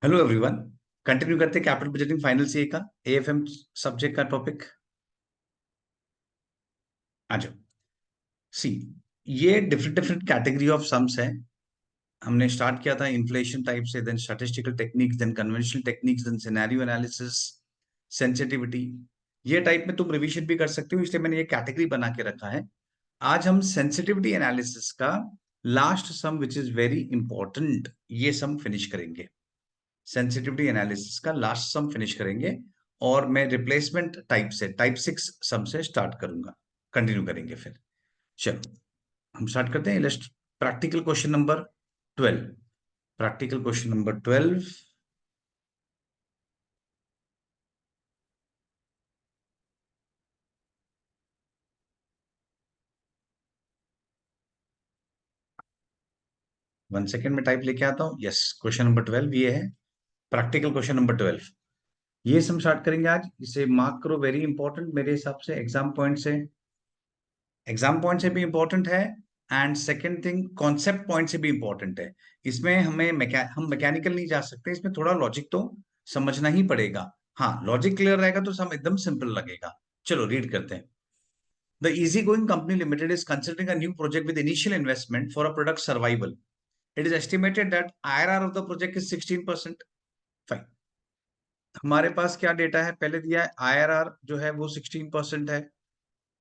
Hello everyone. Continue करते हैं capital budgeting final CA का एएफएम सब्जेक्ट का टॉपिक। आ जाओ। सी, ये different different category of sums है। हमने स्टार्ट किया था इन्फ्लेशन टाइप से, then statistical techniques, then conventional techniques, then scenario analysis, sensitivity. ये टाइप में तुम रिवीजन भी कर सकते हो, इसलिए मैंने ये कैटेगरी बना के रखा है। आज हम सेंसिटिविटी एनालिसिस का last sum which is very important, ये सम फिनिश करेंगे। सेंसिटिविटी एनालिसिस का लास्ट सम फिनिश करेंगे और मैं रिप्लेसमेंट टाइप से टाइप 6 सम से स्टार्ट करूंगा, कंटिन्यू करेंगे फिर। चलो हम स्टार्ट करते हैं। Let's practical question number 12। Practical question number 12। One second में टाइप लेके आता हूं। यस, क्वेश्चन नंबर 12 ये है। प्रैक्टिकल क्वेश्चन नंबर 12 ये सम स्टार्ट करेंगे आज। इसे मार्क करो, वेरी इंपॉर्टेंट मेरे हिसाब से एग्जाम पॉइंट से। एग्जाम पॉइंट से भी इंपॉर्टेंट है and second thing concept point से भी इंपॉर्टेंट है। इसमें हम मैकेनिकल नहीं जा सकते, इसमें थोड़ा लॉजिक तो समझना ही पड़ेगा। हाँ, लॉजिक क्लियर रहेगा तो सम एकदम सिंपल लगेगा। चलो रीड करते हैं। The easy going company limited is considering a new project with initial investment for a product survival. It is estimated that IRR of the project is 16%। Fine. हमारे पास क्या data है, पहले दिया है आईआरआर जो है वो 16% है।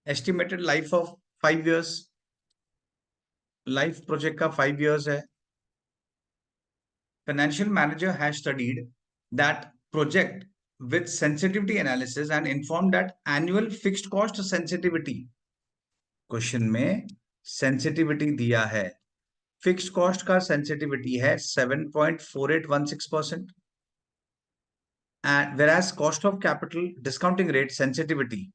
Estimated life of 5 years, life project का 5 years है। Financial manager has studied that project with sensitivity analysis and informed that annual fixed cost sensitivity। Question में सेंसिटिविटी दिया है, फिक्स्ड कॉस्ट का सेंसिटिविटी है 7.4816%। And whereas cost of capital discounting rate sensitivity,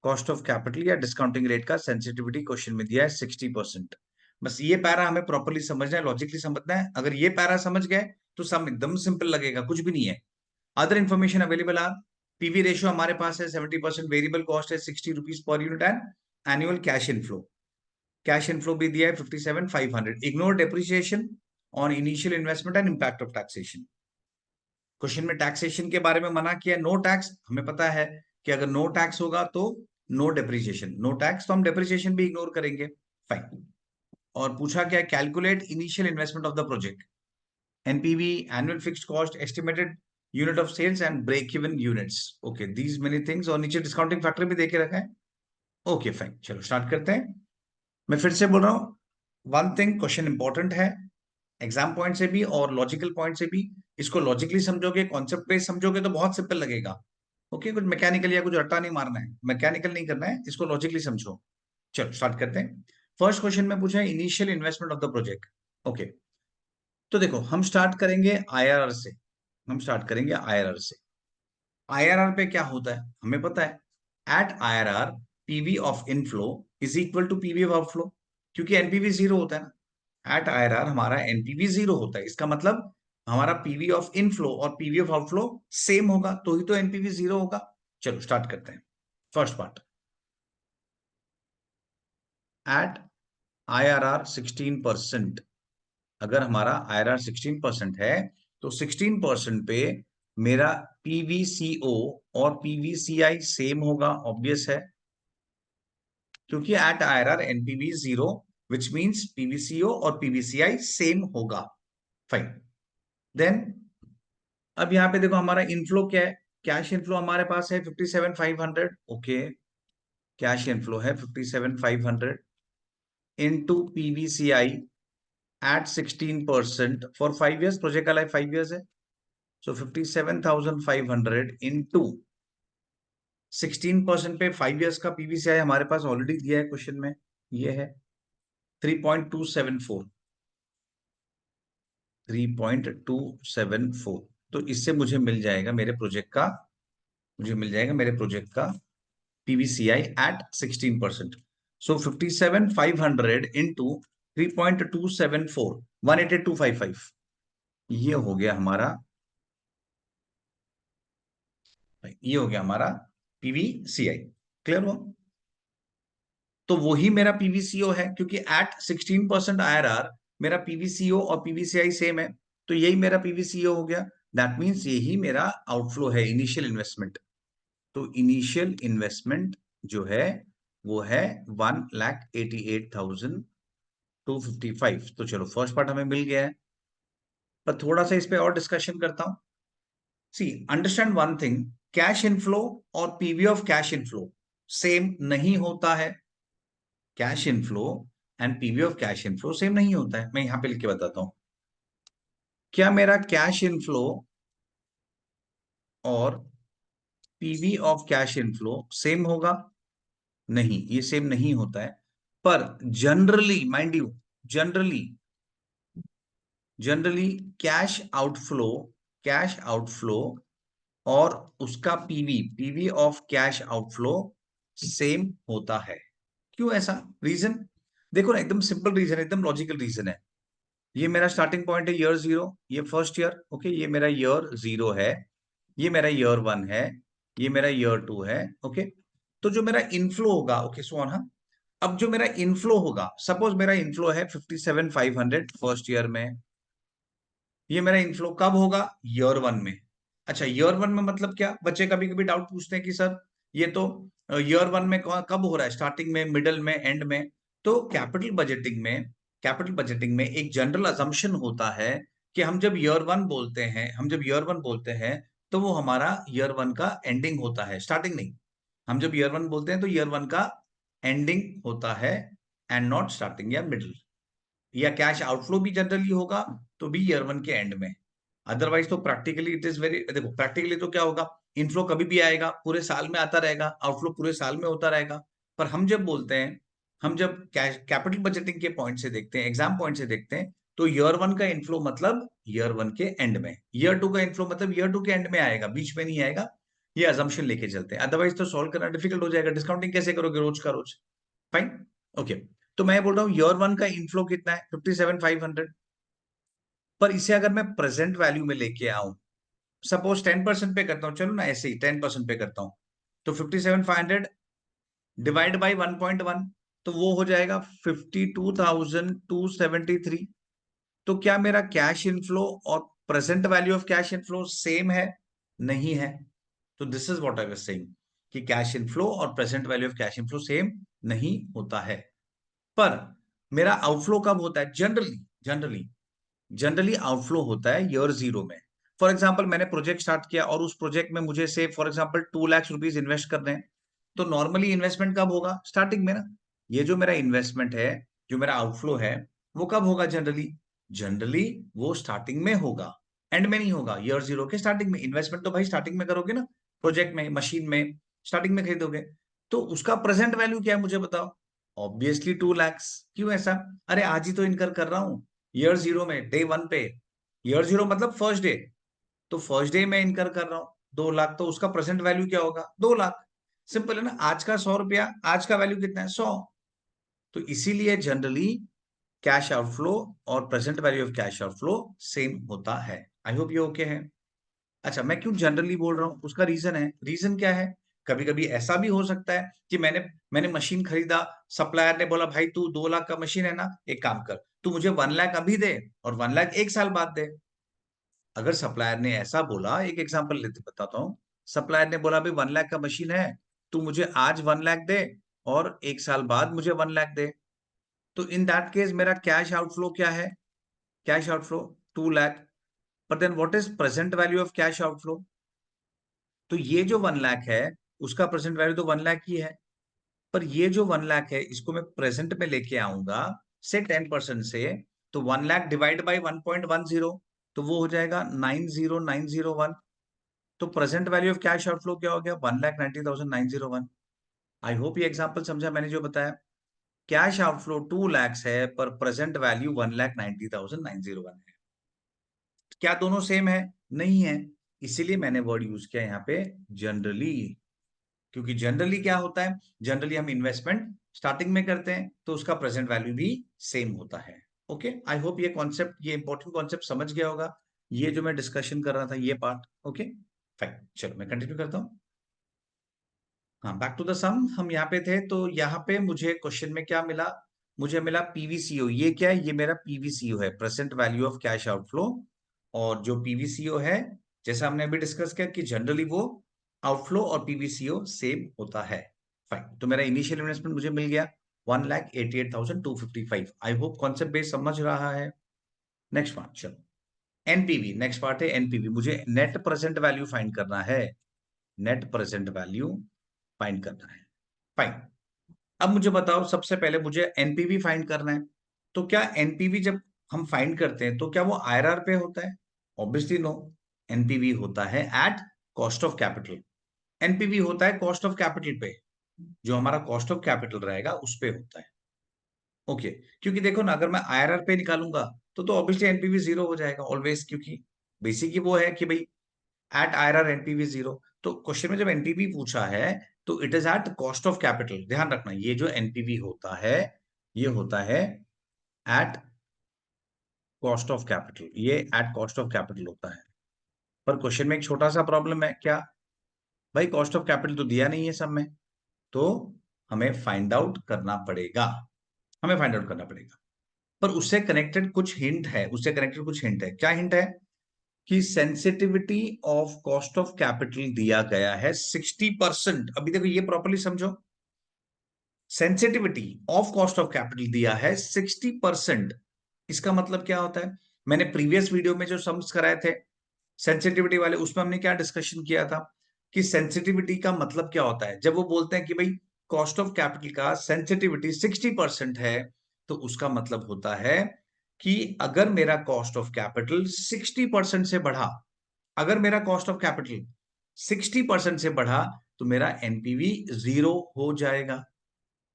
cost of capital या discounting rate का sensitivity question में दिया है 60%। बस ये पैरा हमें प्रॉपर्ली समझना है, लॉजिकली समझना है। अगर ये पैरा समझ गए तो सम एकदम सिंपल लगेगा, कुछ भी नहीं है। Other information available are, PV ratio हमारे पास है 70%, वेरिएबल कॉस्ट है 60 rupees per unit and annual cash inflow, cash inflow भी दिया है 57,500। Ignore depreciation on initial investment and impact of taxation. Question में टैक्सेशन के बारे में मना किया, नो टैक्स। हमें पता है कि अगर नो टैक्स होगा तो नो डेप्रिसिएशन, नो टैक्स तो हम डेप्रिसिएशन भी इग्नोर करेंगे। फाइन। और पूछा क्या, calculate initial investment of the project, NPV, annual fixed cost, estimated unit of sales and break even units. Okay, these many things. और नीचे डिस्काउंटिंग फैक्टर भी देके रखा है। ओके फाइन, चलो स्टार्ट करते हैं। मैं फिर से बोल रहा हूँ, वन थिंग, क्वेश्चन इंपॉर्टेंट है एग्जाम पॉइंट से भी और लॉजिकल पॉइंट से भी। इसको लॉजिकली समझोगे, कॉन्सेप्ट बेस्ड समझोगे तो बहुत सिंपल लगेगा। ओके, कुछ मैकेनिकल या कुछ रट्टा नहीं मारना है, मैकेनिकल नहीं करना है, इसको लॉजिकली समझो। चलो स्टार्ट करते हैं। फर्स्ट क्वेश्चन में पूछा है initial investment of the project. Okay, तो देखो हम स्टार्ट करेंगे आईआरआर से। हम स्टार्ट करेंगे आईआरआर से। आईआरआर पे क्या होता है हमें पता है, at IRR PV of inflow is equal to PV of outflow, क्योंकि एनपीवी जीरो होता है ना। एट आईआरआर हमारा एनपीवी जीरो होता है, इसका मतलब हमारा पीवी ऑफ इनफ्लो और पीवी ऑफ आउटफ्लो सेम होगा, तो ही तो एनपीवी जीरो होगा। चलो स्टार्ट करते हैं। First part, at IRR 16%। अगर हमारा आईआरआर 16% है तो 16% पे मेरा पीवीसीओ और पीवीसीआई सेम होगा, ऑब्वियस है, क्योंकि at IRR NPV zero, which means PVCO और पीवीसीआई सेम होगा। फाइन। देन अब यहां पे देखो हमारा इनफ्लो क्या है, कैश इनफ्लो हमारे पास है 57,500। ओके, कैश इनफ्लो है 57,500 into PVCI at 16% for 5 years, project का लाइफ 5 years है। So 57,500 इंटू 16% पे 5 years का पीवीसीआई हमारे पास ऑलरेडी दिया है क्वेश्चन में, ये है 3.274। 3.274, तो इससे मुझे मिल जाएगा मेरे प्रोजेक्ट का, मुझे मिल जाएगा मेरे प्रोजेक्ट का पीवीसीआई एट 16%। सो 57,500 इंटू 3.274, 182,555, ये हो गया हमारा, ये हो गया हमारा पीवीसीआई। क्लियर हुआ? तो वही मेरा पीवीसीओ है, क्योंकि एट 16% आईआरआर मेरा पीवीसीओ और पीवीसीआई सेम है, तो यही मेरा पीवीसीओ हो गया। दैट मीन्स यही मेरा आउटफ्लो है, इनिशियल इन्वेस्टमेंट। तो इनिशियल इन्वेस्टमेंट जो है वो है 1,88,255। तो चलो फर्स्ट पार्ट हमें मिल गया है, पर थोड़ा सा इस पे और डिस्कशन करता हूं। See understand one thing, cash inflow और PV of cash inflow same नहीं होता है। Cash inflow and PV of cash inflow same नहीं होता है। मैं यहां पे लिख के बताता हूं। क्या मेरा कैश इनफ्लो और PV of cash inflow same होगा? नहीं, ये सेम नहीं होता है। पर generally mind you, generally generally cash outflow और उसका PV of cash outflow same होता है। क्यों ऐसा? रीजन देखो ना, एकदम सिंपल रीजन, एकदम लॉजिकल रीजन है। ये मेरा स्टार्टिंग पॉइंट है ईयर 0, ये फर्स्ट ईयर, ओके, ये मेरा ईयर 0 है, ये मेरा ईयर 1 है, ये मेरा ईयर 2 है, ओके। तो जो मेरा इनफ्लो होगा, ओके सो ऑन, हाँ, अब जो मेरा इनफ्लो होगा, सपोज मेरा इनफ्लो है 57,500 फर्स्ट ईयर में, ये मेरा इनफ्लो कब होगा? ईयर 1 में। अच्छा, ईयर 1 में मतलब क्या? बच्चे कभी कभी डाउट पूछते हैं कि सर ये तो ईयर 1 में कब हो रहा है, स्टार्टिंग में, मिडल में, एंड में? तो कैपिटल बजटिंग में एक जनरल अजम्पशन होता है कि हम जब ईयर वन बोलते हैं तो वो हमारा ईयर 1 का एंडिंग होता है, स्टार्टिंग नहीं। हम जब ईयर 1 बोलते हैं तो ईयर 1 का एंडिंग होता है एंड नॉट स्टार्टिंग या मिडिल। या कैश आउटफ्लो भी जनरली होगा तो भी ईयर 1 के एंड में। अदरवाइज तो प्रैक्टिकली इट इज वेरी, देखो प्रैक्टिकली तो क्या होगा, इनफ्लो कभी भी आएगा, पूरे साल में आता रहेगा, आउटफ्लो पूरे साल में होता रहेगा। पर हम जब बोलते हैं, हम जब कैपिटल बजटिंग के पॉइंट से देखते हैं, एग्जाम पॉइंट से देखते हैं, तो ईयर 1 का इनफ्लो मतलब ईयर 1 के एंड में, ईयर 2 का इनफ्लो मतलब ईयर 2 के एंड में आएगा, बीच में नहीं आएगा। ये अजम्पशन लेके चलते हैं, अदरवाइज तो सॉल्व करना डिफिकल्ट हो जाएगा। डिस्काउंटिंग कैसे करोगे रोज का रोज? Fine, okay. तो मैं बोल रहा हूँ ईयर 1 का इनफ्लो कितना है? 57,500। पर इसे अगर मैं प्रेजेंट वैल्यू में लेके आऊं, सपोज 10% पे करता हूं, चलो ना ऐसे ही 10% पे करता हूं, तो 57,500 डिवाइड बाई 1.1, तो वो हो जाएगा 52,273। तो क्या मेरा कैश इनफ्लो और present value of cash inflow same है? नहीं है। तो this is what I was saying कि कैश इनफ्लो और present value of cash inflow same नहीं होता है। पर मेरा आउटफ्लो कब होता है? जनरली आउटफ्लो होता है ईयर 0 में। फॉर एग्जाम्पल मैंने प्रोजेक्ट स्टार्ट किया और उस प्रोजेक्ट में मुझे से for example 2 lakh rupees invest करने हैं, तो नॉर्मली इन्वेस्टमेंट कब होगा? स्टार्टिंग में ना। ये जो मेरा इन्वेस्टमेंट है, जो मेरा आउटफ्लो है, वो कब होगा? जनरली वो स्टार्टिंग में होगा, एंड में नहीं होगा। ईयर 0 के स्टार्टिंग में इन्वेस्टमेंट तो भाई स्टार्टिंग में करोगे ना, प्रोजेक्ट में, मशीन में, स्टार्टिंग में खरीदोगे। तो उसका प्रेजेंट वैल्यू क्या है मुझे बताओ? Obviously 2 lakhs। क्यों ऐसा? अरे आज ही तो इनकर कर रहा हूं, ईयर 0 में, डे 1 पे। ईयर 0 मतलब फर्स्ट डे, तो फर्स्ट डे में इनकर कर रहा हूं 2 लाख, तो उसका प्रेजेंट वैल्यू क्या होगा? 2 लाख। सिंपल है ना, आज का 100 रुपया, आज का वैल्यू कितना है? 100। तो इसीलिए जनरली कैश आउटफ्लो और present value of cash outflow same होता है। आई होप ये ओके है। अच्छा, मैं क्यों जनरली बोल रहा हूँ, उसका रीजन है। रीजन क्या है? कभी कभी ऐसा भी हो सकता है कि मैंने मशीन खरीदा, सप्लायर ने बोला भाई तू 2 लाख का मशीन है ना, एक काम कर, तू मुझे 1 लाख अभी दे और 1 लाख 1 साल बाद दे। अगर सप्लायर ने ऐसा बोला, एक एग्जांपल लेते बताता हूँ, सप्लायर ने बोला भाई 1 लाख का मशीन है, तू मुझे आज 1 लाख दे और 1 साल बाद मुझे 1 लाख दे, तो इन दैट केस मेरा कैश आउटफ्लो क्या है? Cash outflow 2 lakh. पर then what is present value of cash outflow? तो ये जो 1 लाख है, उसका प्रेजेंट वैल्यू तो 1 लाख ही है। पर ये जो 1 लाख है, इसको मैं प्रेजेंट में लेके आऊंगा से 10% से, तो 1 लाख डिवाइड बाई 1.10, तो वो हो जाएगा 90901। तो present value of cash outflow क्या हो गया? 1,90,901। आई होप ये एग्जांपल समझा मैंने जो बताया। कैश आउटफ्लो 2 lakhs है पर प्रेजेंट वैल्यू 1,90,901 है। क्या दोनों सेम है? नहीं है। इसीलिए मैंने वर्ड यूज किया यहाँ पे जनरली, क्योंकि जनरली क्या होता है, जनरली हम इन्वेस्टमेंट स्टार्टिंग में करते हैं तो उसका प्रेजेंट वैल्यू भी सेम होता है। ओके, आई होप ये कॉन्सेप्ट, ये इंपॉर्टेंट कॉन्सेप्ट समझ गया होगा, ये जो मैं डिस्कशन कर रहा था ये पार्ट। ओके फाइन, चलो मैं कंटिन्यू करता हूँ। हाँ, बैक टू द सम, हम यहाँ पे थे, तो यहाँ पे मुझे क्वेश्चन में क्या मिला? मुझे मिला पीवीसीओ। ये क्या है? ये मेरा पीवीसीओ है, present value of cash outflow. और जो पीवीसीओ है जैसा हमने अभी डिस्कस किया कि जनरली वो आउटफ्लो और पीवीसीओ सेम होता है। फाइन, तो मेरा इनिशियल इन्वेस्टमेंट मुझे मिल गया 1,88,255। आई होप कॉन्सेप्ट बेस समझ रहा है। नेक्स्ट पार्ट, चलो एनपीवी। नेक्स्ट पार्ट है एनपीवी। मुझे नेट प्रेजेंट वैल्यू फाइंड करना है, नेट प्रेजेंट वैल्यू फाइंड करना है। फाइन, अब मुझे बताओ, सबसे पहले मुझे एनपीवी फाइंड करना है। तो क्या एनपीवी जब हम फाइंड करते हैं तो क्या वो आईआरआर पे होता है? ऑब्वियसली नो, एनपीवी होता है at cost of capital. NPV होता है कॉस्ट ऑफ कैपिटल पे, जो हमारा कॉस्ट ऑफ कैपिटल रहेगा उस पे होता है। ओके, क्योंकि देखो ना, अगर मैं आईआरआर पे निकालूंगा तो ऑब्वियसली एनपीवी जीरो हो जाएगा ऑलवेज, क्योंकि बेसिक ही वो है कि भाई एट आईआरआर एनपीवी जीरो। तो क्वेश्चन में जब एनपीवी पूछा है तो it is at cost of capital. ध्यान रखना, ये जो एनपीवी होता है ये होता है एट कॉस्ट ऑफ कैपिटल, ये एट कॉस्ट ऑफ कैपिटल होता है। पर क्वेश्चन में एक छोटा सा प्रॉब्लम है, क्या भाई? कॉस्ट ऑफ कैपिटल तो दिया नहीं है सब में, तो हमें फाइंड आउट करना पड़ेगा, हमें फाइंड आउट करना पड़ेगा। पर उससे कनेक्टेड कुछ हिंट है, उससे कनेक्टेड कुछ हिंट है। क्या हिंट है? कि sensitivity of cost of capital दिया गया है 60%। अभी देखो ये प्रॉपर्ली समझो, sensitivity of cost of capital दिया है 60%। इसका मतलब क्या होता है? मैंने प्रीवियस वीडियो में जो सम्स कराए थे सेंसिटिविटी वाले, उसमें हमने क्या डिस्कशन किया था कि सेंसिटिविटी का मतलब क्या होता है। जब वो बोलते हैं कि भाई कॉस्ट ऑफ कैपिटल का सेंसिटिविटी 60% है, तो उसका मतलब होता है कि अगर मेरा कॉस्ट ऑफ कैपिटल 60% से बढ़ा, अगर मेरा कॉस्ट ऑफ कैपिटल 60% से बढ़ा, तो मेरा एनपीवी जीरो हो जाएगा।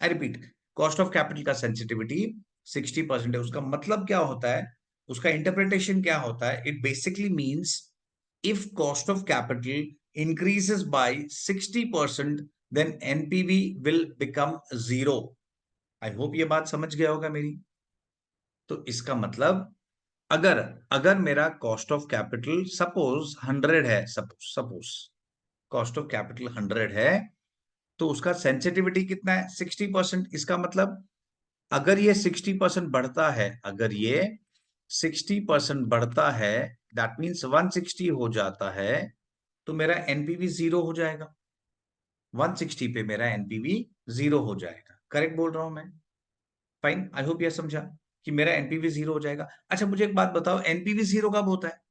I repeat, cost of capital का सेंसिटिविटी 60% है। उसका मतलब क्या होता है, उसका इंटरप्रिटेशन क्या होता है? It basically means if cost of capital increases by 60%, then NPV will become zero. I hope ये बात समझ गया होगा मेरी। तो इसका मतलब, अगर अगर मेरा कॉस्ट ऑफ कैपिटल सपोज 100 है, सपोज कॉस्ट ऑफ कैपिटल 100 है, तो उसका सेंसिटिविटी कितना है? 60%। इसका मतलब अगर ये 60% बढ़ता है, अगर ये 60% बढ़ता है, दैट मीन्स 160 हो जाता है, तो मेरा एनपीवी जीरो हो जाएगा। 160 पे मेरा एनपीवी जीरो हो जाएगा। करेक्ट बोल रहा हूं मैं? फाइन, आई होप ये समझा कि मेरा एनपीवी जीरो हो जाएगा। अच्छा मुझे एक बात बताओ, एनपीवी जीरो कब होता है?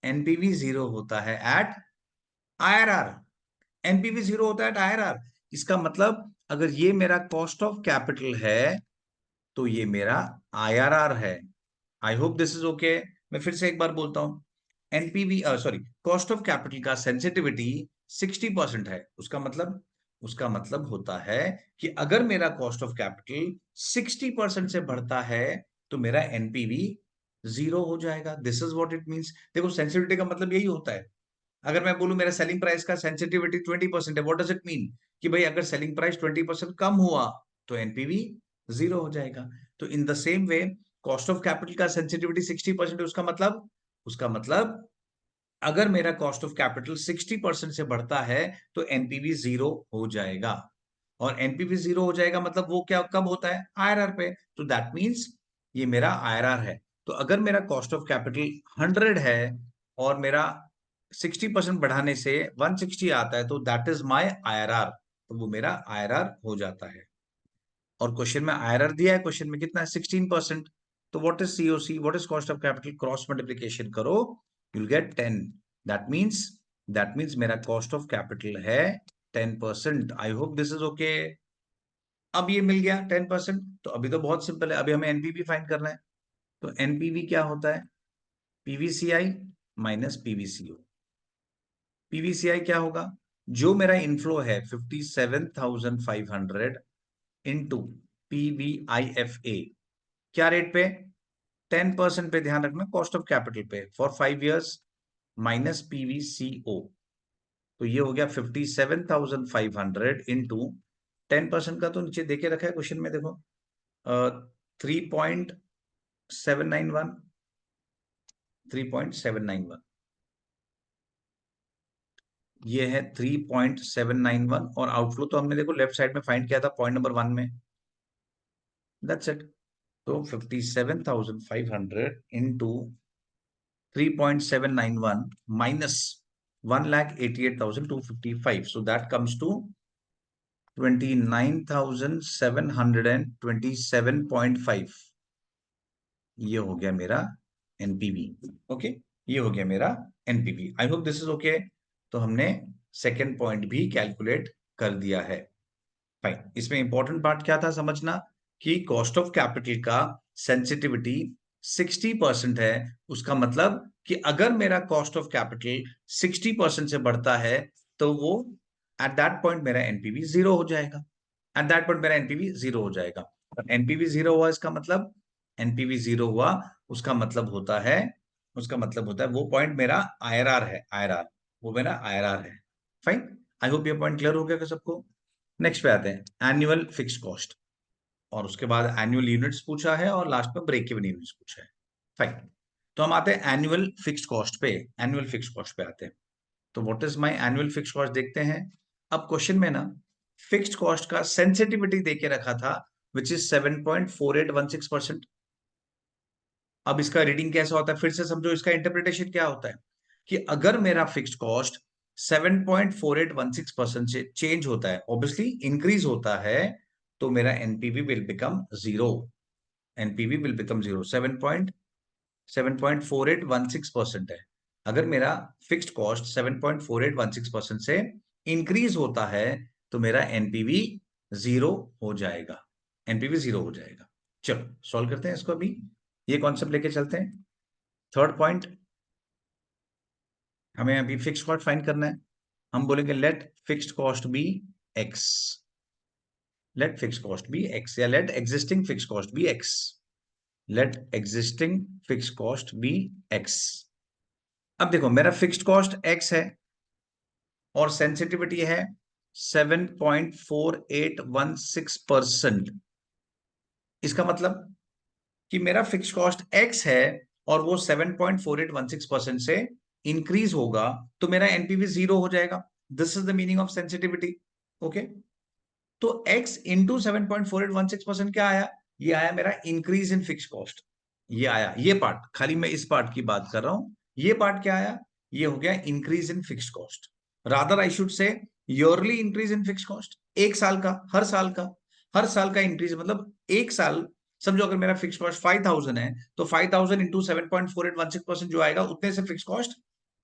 एनपीवी जीरो होता है एट आईआरआर। एनपीवी जीरो होता है एट आईआरआर। इसका मतलब अगर ये मेरा कॉस्ट ऑफ कैपिटल है तो ये मेरा आईआरआर है। I hope this is okay. मैं फिर से एक बार बोलता हूं, NPV sorry, cost of capital का सेंसिटिविटी 60% है। उसका मतलब होता है कि अगर मेरा कॉस्ट ऑफ कैपिटल 60% से बढ़ता है तो मेरा एनपीवी जीरो हो जाएगा। This is what it means. देखो सेंसिटिविटी का मतलब यही होता है। अगर मैं बोलूं मेरा सेलिंग प्राइस का सेंसिटिविटी 20% है, व्हाट डज इट मीन? कि भाई अगर सेलिंग प्राइस 20% कम हुआ तो एनपीवी जीरो हो जाएगा। तो in the same way cost of capital का सेंसिटिविटी 60% है। उसका मतलब अगर मेरा कॉस्ट ऑफ कैपिटल 60% से बढ़ता है तो एनपीवी जीरो हो जाएगा। और एनपीवी जीरो हो जाएगा मतलब वो क्या कब होता है? आईआरआर पे। तो दैट मीन्स ये मेरा आईआरआर है। तो अगर मेरा कॉस्ट ऑफ कैपिटल 100 है और मेरा 60% बढ़ाने से 160 आता है, तो दैट इज माई आईआरआर। तो वो मेरा आईआरआर हो जाता है। और क्वेश्चन में आईआरआर दिया है, क्वेश्चन में कितना है? 16%। तो what is COC, what is cost of capital? Cross multiplication करो, you will get 10। That means मेरा कॉस्ट ऑफ कैपिटल है 10%। I hope this is okay. अब ये मिल गया 10%। तो अभी तो बहुत सिंपल है, अभी हमें एनपीवी फाइंड करना है। तो एनपीवी क्या होता है? PVCI minus PVCO. पीवीसीआई क्या होगा? जो मेरा इनफ्लो है 57,500 इंटू पीवीआईएफए, क्या रेट पे? 10% पे। ध्यान रखना, कॉस्ट ऑफ कैपिटल पे फॉर 5 इयर्स माइनस पीवीसीओ। तो ये हो गया 57,500 इंटू 10% का तो नीचे देके रखा है क्वेश्चन में, देखो 3.791, 3.791, ये है 3.791। और आउटफ्लो तो हमने देखो लेफ्ट साइड में फाइंड किया था पॉइंट नंबर 1 में। That's it. तो 57,500 into 3.791 minus 1,88,255. So that comes to 29,727.5. ये हो गया मेरा एनपीवी. ओके, ये हो गया मेरा NPV. I hope this is okay. तो हमने सेकेंड पॉइंट भी कैलकुलेट कर दिया है. फाइन. इसमें इंपॉर्टेंट पार्ट क्या था समझना, कि कॉस्ट ऑफ कैपिटल का सेंसिटिविटी 60% है. उसका मतलब कि अगर मेरा कॉस्ट ऑफ कैपिटल 60% से बढ़ता है तो वो एट दैट पॉइंट मेरा एनपीवी जीरो हो जाएगा. एट दैट पॉइंट मेरा एनपीवी जीरो हो जाएगा. एनपीवी जीरो हुआ इसका मतलब, एनपीवी जीरो हुआ उसका मतलब होता है, वो पॉइंट मेरा आईआरआर है. आईआरआर, वो मेरा आईआरआर है. फाइन. आई होप ये पॉइंट क्लियर हो गया सबको. नेक्स्ट पे आते हैं, एनुअल फिक्स कॉस्ट. और उसके बाद एनुअल यूनिट्स पूछा है और लास्ट में ब्रेक इवन यूनिट्स पूछा है. फाइन. तो हम आते हैं एनुअल फिक्स कॉस्ट पे. एनुअल फिक्स कॉस्ट पे आते हैं. तो what is my annual fix cost देखते हैं. अब क्वेश्चन में ना फिक्स्ड कॉस्ट का सेंसिटिविटी देके रखा था विच इज 7.4816%. अब इसका रीडिंग कैसा होता है फिर से समझो. इसका इंटरप्रिटेशन क्या होता है कि अगर मेरा फिक्स्ड कॉस्ट 7.4816% से चेंज होता है, ऑब्वियसली इंक्रीज होता है, तो मेरा NPV will become zero. NPV will become zero. 7.4816% है. अगर मेरा फिक्स्ड कॉस्ट 7.4816% से इंक्रीज होता है तो मेरा एनपीवी जीरो हो जाएगा. एनपीवी जीरो हो जाएगा. चलो सॉल्व करते हैं इसको. अभी ये कॉन्सेप्ट लेके चलते हैं. थर्ड पॉइंट, हमें अभी फिक्स्ड कॉस्ट फाइंड करना है. हम बोलेंगे let fixed cost be x. Let fixed cost be x या let existing fixed cost be x. Let existing fixed cost be x. अब देखो मेरा फिक्स्ड कॉस्ट एक्स है और सेंसिटिविटी है 7.4816%. इसका मतलब कि मेरा फिक्स्ड कॉस्ट एक्स है और वो 7.4816% से इंक्रीज होगा तो मेरा एनपीवी जीरो हो जाएगा. This is the meaning of sensitivity. Okay. तो x इंटू 7.4816% क्या आया? ये आया मेरा इंक्रीज इन फिक्स कॉस्ट. ये आया, ये पार्ट, खाली मैं इस पार्ट की बात कर रहा हूं. ये पार्ट क्या आया? ये हो गया increase in fix cost. Rather I should say yearly increase in fix cost. एक साल का, हर साल का इंक्रीज. मतलब एक साल समझो अगर मेरा फिक्स कॉस्ट 5000 है तो 5000 इंटू 7.4816% जो आएगा उतने से फिक्स कॉस्ट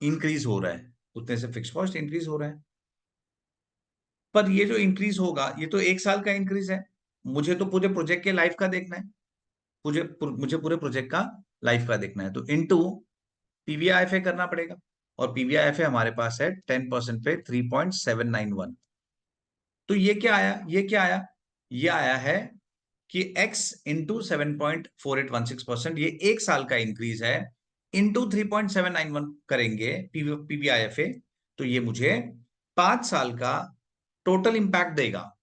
इंक्रीज हो रहा है. उतने से फिक्स कॉस्ट इंक्रीज हो रहा है. पर ये जो इंक्रीज होगा ये तो एक साल का इंक्रीज है. मुझे तो पूरे प्रोजेक्ट के लाइफ का देखना है. मुझे पूरे प्रोजेक्ट का लाइफ का देखना है. तो इनटू पीवीआईएफए करना पड़ेगा. और पीवीआईएफए हमारे पास है 10% पे 3.791. तो ये क्या आया? ये आया है कि x इंटू 7.4816%, ये एक साल का इंक्रीज है, इंटू 3.791 करेंगे पीवीआईएफए, तो ये मुझे 5 साल का टोटल इंपैक्ट देगा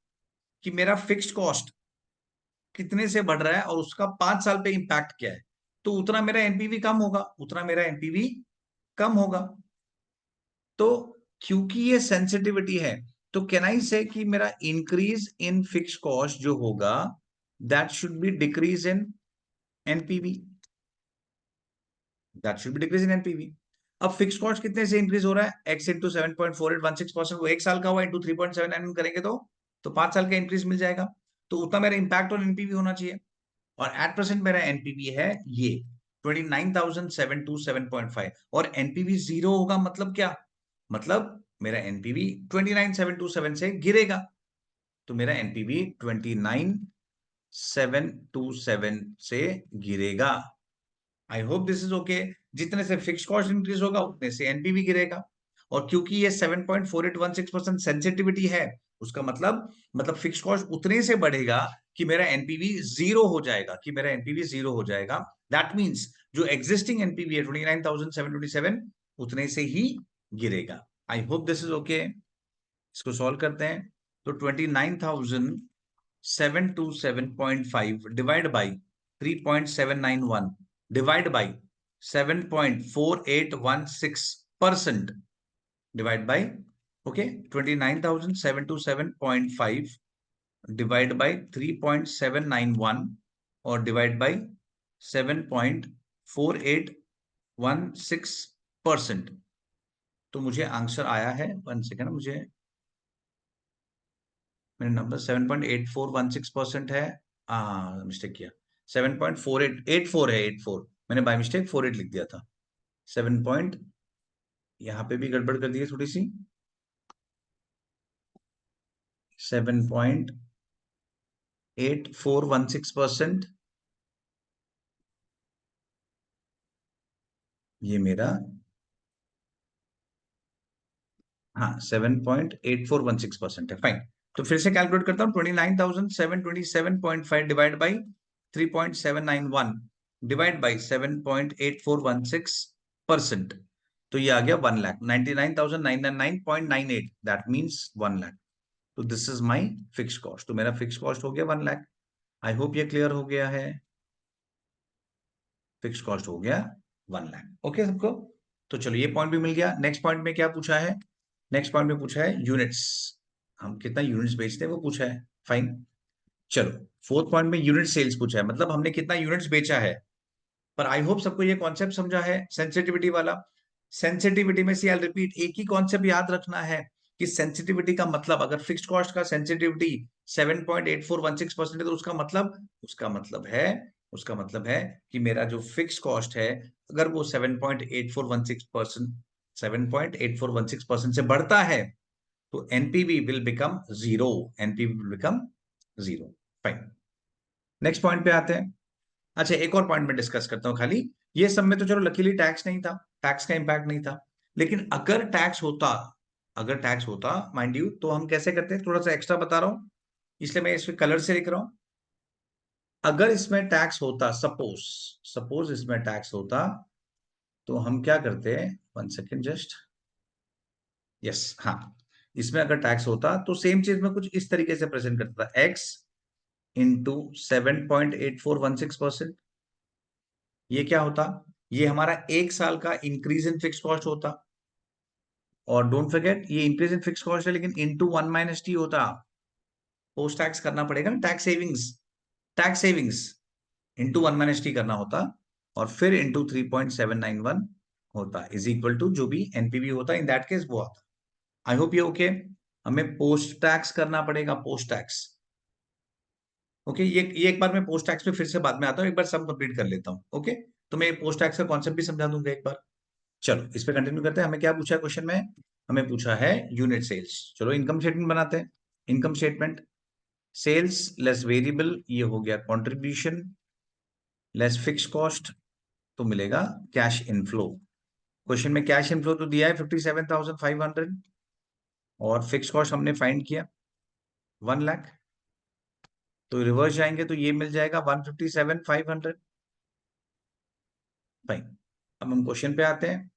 कि मेरा फिक्स्ड कॉस्ट कितने से बढ़ रहा है और उसका 5 साल पे इंपैक्ट क्या है. तो उतना मेरा एनपीवी कम होगा. तो क्योंकि ये सेंसिटिविटी है तो कैन आई से कि मेरा इंक्रीज इन फिक्स्ड कॉस्ट जो होगा that should be decrease in NPV. अब फिक्स कॉस्ट कितने से इंक्रीज हो रहा है? एक्स इंटू 7.4816%, वो एक साल का हुआ, इंटू 3.791 करेंगे तो 5 साल का इंक्रीज मिल जाएगा. तो उतना मेरा इंपैक्ट ऑन एनपीवी होना चाहिए. और एट प्रेजेंट मेरा एनपीवी है ये 29,727.5. और एनपीवी जीरो होगा मतलब क्या? मतलब मेरा एनपीवी 29,727 से गिरेगा. तो मेरा एनपीवी 29,727 से गिरेगा. आई होप दिस इज ओके. जितने से फिक्स कॉस्ट इंक्रीज होगा उतने से एनपीवी गिरेगा. और क्योंकि ये 7.4816% सेंसिटिविटी है, उसका मतलब फिक्स कॉस्ट उतने से बढ़ेगा कि मेरा एनपीवी जीरो हो जाएगा. दैट मींस जो एग्जिस्टिंग एनपीवी है 29,727 उतने से ही गिरेगा. आई होप दिस इज ओके. इसको सॉल्व करते हैं. तो 29,727.5 divide by 3.791 divide by 7.4816% divide by, okay, 29,727.5 divide by 3.791 और डिवाइड बाई 7.4816. 16%। तो मुझे आंसर आया है, 1 सेकेंड, मुझे मेरे नंबर 7.8416% है। मिस्टेक किया, 7.4884 है, 84, मैंने बाय मिस्टेक 48 लिख दिया था। 7 पॉइंट, यहाँ पे भी गड़बड़ कर दी है थोड़ी सी, 7.8416%। ये मेरा, हाँ 7.8416% है, फाइन। तो फिर से कैलकुलेट करता हूँ, 29,727.5 डिवाइड बाई 3.791 डिवाइड बाई 7.8416%। तो ये आ गया 1,99,999.98, दैट मीन्स 1 लाख। तो this is my fix cost. तो मेरा फिक्स कॉस्ट हो गया 1 लाख। आई होप ये क्लियर हो गया है। फिक्स कॉस्ट हो गया 1 लाख। ओके सबको? तो चलो ये पॉइंट भी मिल गया। नेक्स्ट पॉइंट में क्या पूछा है? नेक्स्ट पॉइंट में पूछा है यूनिट्स, हम कितना यूनिट्स बेचते हैं वो पूछा है, फाइन। चलो फोर्थ पॉइंट में यूनिट सेल्स पूछा है, मतलब हमने कितना यूनिट्स बेचा है। पर आई होप सबको ये कॉन्सेप्ट समझा है सेंसिटिविटी वाला। सेंसिटिविटी में सी आई रिपीट, एक ही कॉन्सेप्ट याद रखना है कि सेंसिटिविटी का मतलब, अगर फिक्स्ड कॉस्ट का सेंसिटिविटी 7.8416% है, तो उसका मतलब है कि मेरा जो फिक्स कॉस्ट है, अगर वो 7.8416% से बढ़ता है, तो NPV will become zero. NPV will become zero, fine. Next point पे आते हैं। अच्छा, एक और पॉइंट में डिस्कस करता हूं खाली। ये सब में तो चलो लकीली टैक्स नहीं था, टैक्स का इंपैक्ट नहीं था, लेकिन अगर टैक्स होता माइंड यू, तो हम कैसे करते हैं, थोड़ा सा एक्स्ट्रा बता रहा हूं, इसलिए मैं इसमें कलर से लिख रहा हूं। अगर इसमें टैक्स होता, सपोज सपोज इसमें टैक्स होता, तो हम क्या करते हैं, 1 सेकेंड जस्ट, यस, हाँ, इसमें अगर टैक्स होता तो सेम चीज में कुछ इस तरीके से प्रेजेंट करता था, एक्स इंटू 7.8416%। ये क्या होता, ये हमारा 1 साल का इंक्रीज इन फिक्स कॉस्ट होता। और डोंट फॉरगेट, ये इंक्रीज इन फिक्स कॉस्ट है, लेकिन इंटू 1 - टी होता। पोस्ट टैक्स करना पड़ेगा ना, टैक्स सेविंग्स इंटू 1 - टी करना होता, और फिर इंटू 3.791 होता, इज इक्वल टू जो भी एनपीवी होता, इन दैट केस वो आता। आई होप ये ओके। हमें पोस्ट टैक्स करना पड़ेगा, पोस्ट टैक्स। ओके, ये एक बार मैं पोस्ट टैक्स पे फिर से बाद में आता हूँ, एक बार सब कंप्लीट कर लेता हूँ। ओके, तो मैं पोस्ट टैक्स का कॉन्सेप्ट भी समझा दूंगा एक बार। चलो इस पे कंटिन्यू करते हैं। हमें क्या पूछा है क्वेश्चन में? हमें पूछा है यूनिट सेल्स। चलो इनकम स्टेटमेंट बनाते हैं। Income statement, sales less variable, ये हो गया कंट्रीब्यूशन, लेस फिक्स कॉस्ट, तो मिलेगा कैश इनफ्लो। क्वेश्चन में कैश इनफ्लो तो दिया है 57,500, और फिक्स कॉस्ट हमने फाइंड किया 1 लाख। तो रिवर्स जाएंगे तो ये मिल जाएगा 157,500, फाइन। अब हम क्वेश्चन पे आते हैं।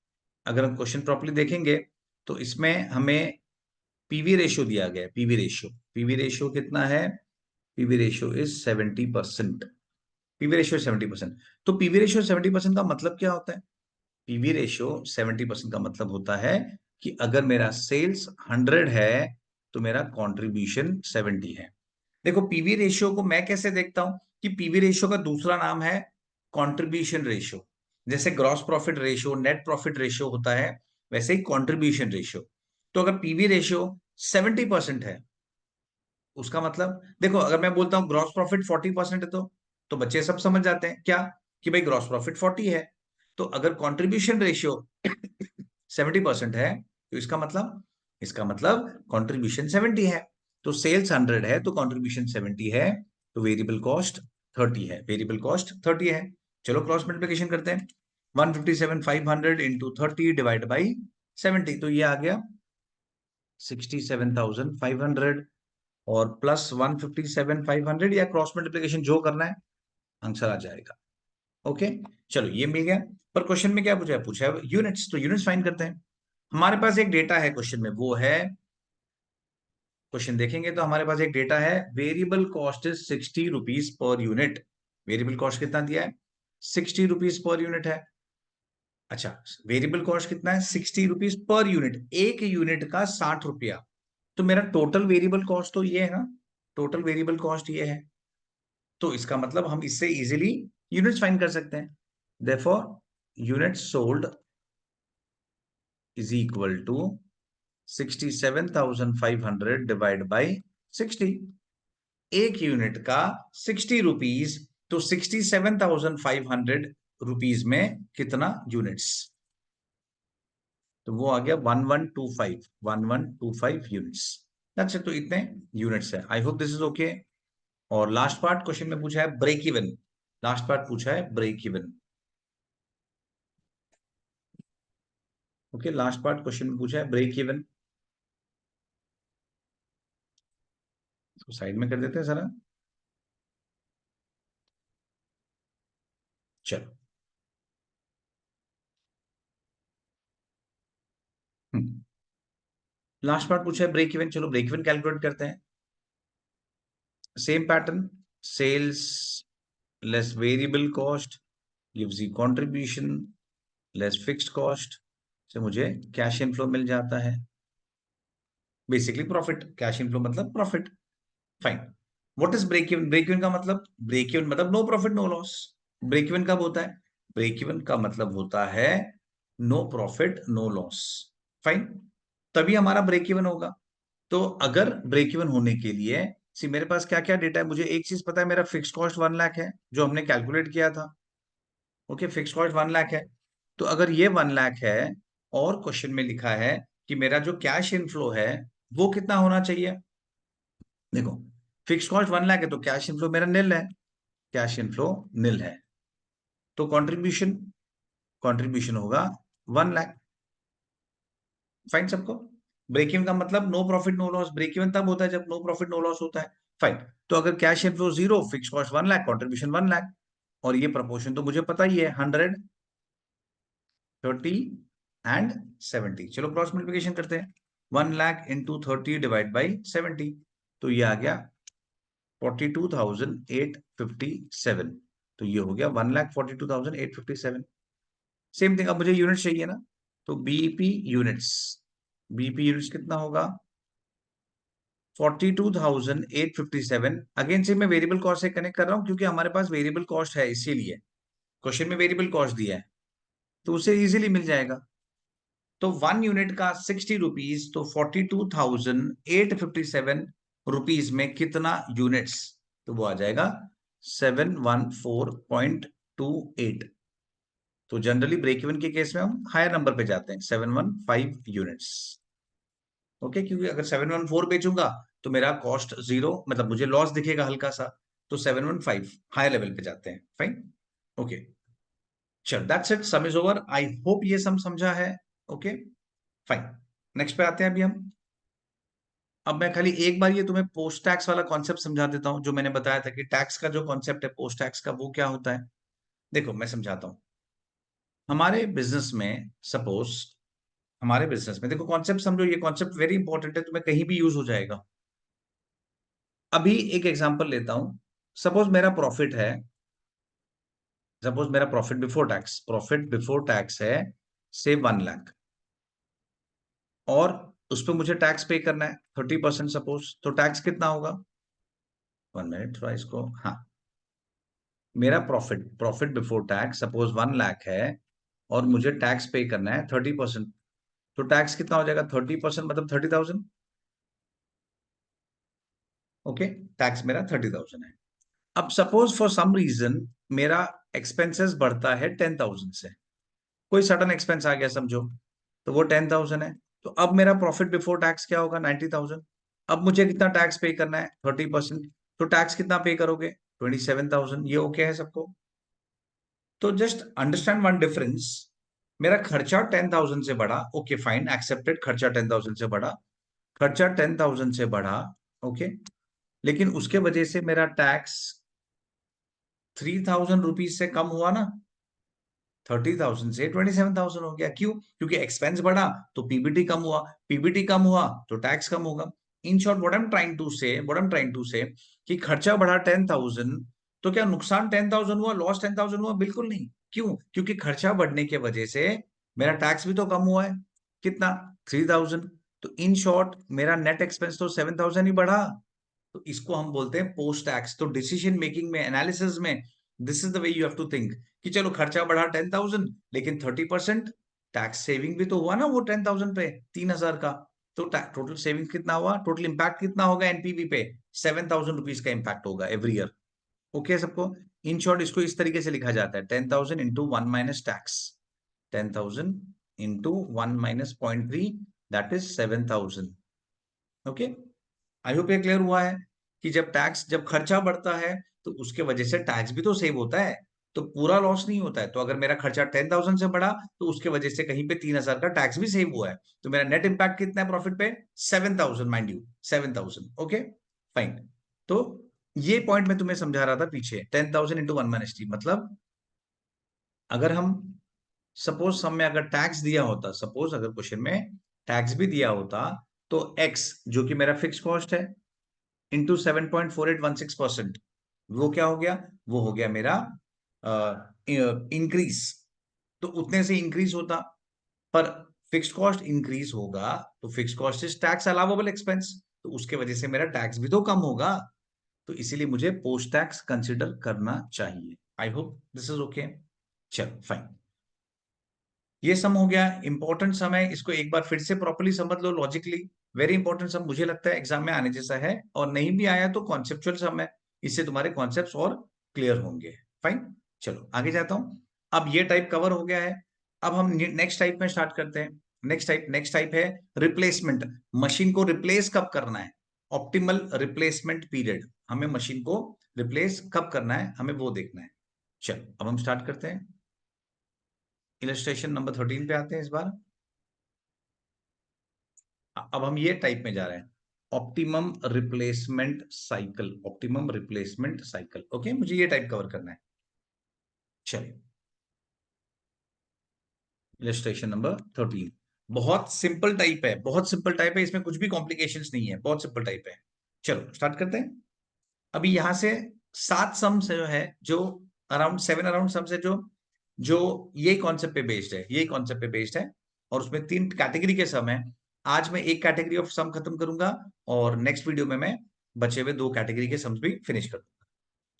अगर हम क्वेश्चन प्रॉपर्ली देखेंगे, तो इसमें हमें पीवी रेशियो दिया गया है। पीवी रेशियो कितना है? PV ratio is 70%। PV ratio 70%। तो पीवी रेशियो 70% का मतलब क्या होता है? पीवी रेशियो 70% का मतलब होता है कि अगर मेरा सेल्स 100 है, तो मेरा कंट्रीब्यूशन 70 है। देखो पीवी रेशियो को मैं कैसे देखता हूं, कि पीवी रेशियो का दूसरा नाम है कंट्रीब्यूशन रेशियो। जैसे gross profit ratio, net profit ratio होता है, वैसे ही कंट्रीब्यूशन रेशियो। तो अगर पीवी रेशियो 70% है, उसका मतलब, देखो अगर मैं बोलता हूं ग्रॉस प्रॉफिट 40% है, तो बच्चे सब समझ जाते हैं क्या, कि भाई ग्रॉस प्रॉफिट 40 है। तो अगर कंट्रीब्यूशन रेशियो 70% है, तो इसका मतलब कंट्रीब्यूशन 70 है। तो सेल्स 100 है, तो कंट्रीब्यूशन 70 है, तो वेरिएबल कॉस्ट 30 है। वेरिएबल कॉस्ट 30 है। चलो क्रॉस मल्टीप्लिकेशन करते हैं। 157,500 इंटू 30 डिवाइड बाई 70, तो ये आ गया 67,500, और प्लस 157,500, या क्रॉस मल्टीप्लिकेशन जो करना है, आंसर आ जाएगा। ओके, चलो ये मिल गया। पर क्वेश्चन में क्या पूछा है यूनिट्स, तो यूनिट्स फाइंड करते हैं। हमारे पास एक डेटा है क्वेश्चन में, वो है, क्वेश्चन देखेंगे तो हमारे पास एक डेटा है, variable cost is 60 rupees per unit. Variable cost कितना दिया है? 60 रुपीज पर यूनिट है। अच्छा, वेरिएबल कॉस्ट कितना है? 60 रुपीज पर यूनिट, एक यूनिट का 60 रुपया। तो मेरा टोटल वेरिएबल कॉस्ट तो ये है ना, टोटल वेरिएबल कॉस्ट ये है। तो इसका मतलब हम इससे इजीली यूनिट्स फाइंड कर सकते हैं। Therefore unit sold is equal to 67,500 divide by 60। एक यूनिट का 60 रुपीज, तो 67,500 रुपीज में कितना यूनिट्स? तो वो आ गया 1125 यूनिट्स। That's it. तो इतने यूनिट्स है। I hope this is okay. और लास्ट पार्ट क्वेश्चन में पूछा है ब्रेक इवन। लास्ट पार्ट पूछा है break even. Okay, last part question में पूछा है ब्रेक इवन। तो साइड में कर देते हैं जरा। चलो, लास्ट पार्ट पूछा है ब्रेक इवन। चलो ब्रेक इवन कैलकुलेट करते हैं। Same pattern, sales less variable cost gives the contribution less fixed cost से मुझे कैश इनफ्लो मिल जाता है। बेसिकली प्रॉफिट, कैश इनफ्लो मतलब profit. Fine. What is break even? Break even का मतलब, ब्रेक इवन मतलब no profit no loss. Break even कब होता है? ब्रेक इवन का मतलब होता है no profit no loss. Fine. तभी हमारा ब्रेक इवन होगा। तो अगर ब्रेक इवन होने के लिए, सी मेरे पास क्या क्या डेटा है, मुझे एक चीज पता है, मेरा फिक्स कॉस्ट 1 लाख है जो हमने कैलकुलेट किया था। ओके, फिक्स कॉस्ट 1 लाख है। तो अगर ये 1 लाख है और क्वेश्चन में लिखा है कि मेरा जो कैश इनफ्लो है वो कितना होना चाहिए? देखो, फिक्स कॉस्ट 1 लाख है तो कैश इनफ्लो मेरा निल है। कैश इनफ्लो निल है तो कंट्रीब्यूशन, कंट्रीब्यूशन होगा 1 लाख। फाइन सबको? ब्रेक इवन का मतलब no profit no loss. Break even तब होता है जब नो प्रॉफिट नो लॉस होता है। फाइन। तो अगर cash inflow 0, fix cost 1 lakh, contribution 1 lakh, और ये प्रपोर्शन तो मुझे पता ही है 100, 30 एंड 70। चलो क्रॉस मल्टीप्लिकेशन करते हैं। 1 लाख इंटू 30 डिवाइड बाई 70, तो ये आ गया 42,857। तो ये हो गया 1,42,857। सेम थिंग, अब मुझे यूनिट चाहिए ना, तो बीईपी यूनिट्स, बीईपी यूनिट्स कितना होगा? 42,857। अगेन से मैं वेरिएबल कॉस्ट से कनेक्ट कर रहा हूं क्योंकि हमारे पास वेरिएबल कॉस्ट है, इसीलिए क्वेश्चन में वेरिएबल कॉस्ट दिया है तो उसे इजीली मिल जाएगा। तो 1 यूनिट का 60 रुपीज, तो 42,857 रुपीज में कितना यूनिट्स? तो वो आ जाएगा 714.28। तो जनरली ब्रेक इवन के केस में हम हायर नंबर पे जाते हैं, 715 यूनिट्स। ओके, क्योंकि अगर 714 बेचूंगा तो मेरा कॉस्ट 0, मतलब मुझे लॉस दिखेगा हल्का सा। तो 715 हायर लेवल पे जाते हैं। फाइन। ओके, चल that's it, some is over. I hope ये सम समझा है। Okay, fine. नेक्स्ट पे आते हैं अभी हम। अब मैं खाली एक बार ये तुम्हें पोस्ट टैक्स वाला कॉन्सेप्ट समझा देता हूं, जो मैंने बताया था कि टैक्स का जो कॉन्सेप्ट है पोस्ट टैक्स का, वो क्या होता है। देखो मैं समझाता हूं। हमारे बिजनेस में सपोज, हमारे बिजनेस में देखो, कॉन्सेप्ट समझो, ये कॉन्सेप्ट वेरी इंपॉर्टेंट है, तुम्हें कहीं भी यूज हो जाएगा। अभी एक एग्जांपल लेता हूं। सपोज मेरा प्रॉफिट है, सपोज मेरा profit before tax, profit before tax है से 1 लाख, और उस पर मुझे टैक्स पे करना है 30%। सपोज तो टैक्स कितना होगा? 1 मिनट थोड़ा इसको, हाँ, मेरा profit, profit before tax suppose 1 lakh है और मुझे टैक्स पे करना है 30%। तो टैक्स कितना हो जाएगा? 30% मतलब 30,000। ओके, टैक्स मेरा 30,000 है। अब सपोज फॉर सम रीजन मेरा एक्सपेंसेस बढ़ता है 10,000 से, कोई सडन एक्सपेंस आ गया समझो, तो वो 10,000 है। तो अब मेरा प्रॉफिट बिफोर टैक्स क्या होगा? 90,000। अब मुझे कितना टैक्स पे करना है? 30%। तो टैक्स कितना पे करोगे? 27,000। ये ओके है सबको? तो जस्ट अंडरस्टैंड वन डिफरेंस। मेरा खर्चा 10,000 से बढ़ा, ओके फाइन, एक्सेप्टेड, खर्चा 10,000 से बढ़ा, खर्चा 10,000 से बढ़ा, ओके, लेकिन उसके वजह से मेरा टैक्स 3,000 रुपीज से कम हुआ ना। 30,000 से 27,000 हो गया। क्यों? क्योंकि एक्सपेंस बढ़ा तो पीबीटी कम हुआ, पीबीटी कम हुआ तो टैक्स कम होगा। In short what I am trying to say, what I am trying to say, कि खर्चा बढ़ा 10,000, तो क्या नुकसान 10,000 हुआ, लॉस 10,000 हुआ? बिल्कुल नहीं। क्यों? क्योंकि खर्चा बढ़ने की वजह से मेरा टैक्स भी तो कम हुआ है। कितना? 3,000। तो इन शॉर्ट मेरा नेट एक्सपेंस तो 7,000 ही बढ़ा। तो इसको हम बोलते हैं पोस्ट टैक्स। तो डिसीजन मेकिंग में, एनालिसिस में this is the way you have to think कि चलो खर्चा बढ़ा 10,000 लेकिन 30% टैक्स सेविंग भी तो हुआ ना वो 10,000 पे 3,000 का। तो टोटल सेविंग कितना हुआ, टोटल इंपैक्ट कितना होगा एनपीवी पे 7,000 रुपीज का इंपैक्ट होगा एवरी ईयर। ओके सबको, इन शॉर्ट इसको इस तरीके से लिखा जाता है 10,000 into 1 minus tax, 10,000 into 1 minus 0.3 that is 7,000। Okay, I hope ये क्लियर हुआ है कि जब खर्चा बढ़ता है तो उसके वजह से टैक्स भी तो सेव होता है, तो पूरा लॉस नहीं होता है। तो अगर मेरा खर्चा 10,000 से बढ़ा तो उसके वजह से कहीं पे 3,000 का टैक्स भी सेव हुआ है, तो मेरा नेट इंपैक्ट कितना है प्रॉफिट पे 7,000, माइंड यू 7,000। ओके फाइन, तो ये पॉइंट मैं तुम्हें समझा रहा था पीछे 10,000 इंटू 1 माइनस टी, मतलब अगर हम सपोज सम में अगर टैक्स दिया होता, सपोज अगर क्वेश्चन में टैक्स भी दिया होता, तो एक्स जो कि मेरा फिक्स कॉस्ट है इंटू 7.4816%, वो क्या हो गया, वो हो गया मेरा इंक्रीज। तो उतने से इंक्रीज होता, पर फिक्स कॉस्ट इंक्रीज होगा तो fix cost is tax allowable expense, तो उसके वजह से मेरा टैक्स भी तो कम होगा, तो इसीलिए मुझे पोस्ट टैक्स कंसिडर करना चाहिए। आई होप दिस इज ओके। चलो फाइन, ये सम हो गया, इंपॉर्टेंट सम है, इसको एक बार फिर से प्रॉपर्ली समझ लो लॉजिकली। वेरी इंपॉर्टेंट सम, मुझे लगता है एग्जाम में आने जैसा है, और नहीं भी आया तो कॉन्सेप्चुअल सम है, इससे तुम्हारे कॉन्सेप्ट्स और क्लियर होंगे। फाइन, चलो आगे जाता हूं। अब ये टाइप कवर हो गया है, अब हम नेक्स्ट टाइप में स्टार्ट करते हैं। नेक्स्ट टाइप है रिप्लेसमेंट। मशीन को रिप्लेस कब करना है, ऑप्टिमल रिप्लेसमेंट पीरियड, हमें मशीन को रिप्लेस कब करना है हमें वो देखना है। चलो अब हम स्टार्ट करते हैं, इलस्ट्रेशन नंबर 13 पे आते हैं इस बार। अब हम ये टाइप में जा रहे हैं, optimum replacement cycle, optimum replacement cycle. Okay, मुझे ये टाइप कवर करना है। चलिए, इलस्ट्रेशन नंबर 13 बहुत सिंपल टाइप है, बहुत सिंपल टाइप है, इसमें कुछ भी कॉम्प्लिकेशंस नहीं है, बहुत सिंपल टाइप है। चलो स्टार्ट करते हैं। अभी यहां से 7 सम से जो है, जो अराउंड 7 अराउंड सम से जो जो ये कॉन्सेप्ट पे बेस्ड है, ये कॉन्सेप्ट पे बेस्ड है, और उसमें 3 कैटेगरी के सम है। आज मैं एक कैटेगरी ऑफ सम खत्म करूंगा, और नेक्स्ट वीडियो में मैं बचे हुए 2 कैटेगरी के सम्स भी फिनिश कर दूंगा।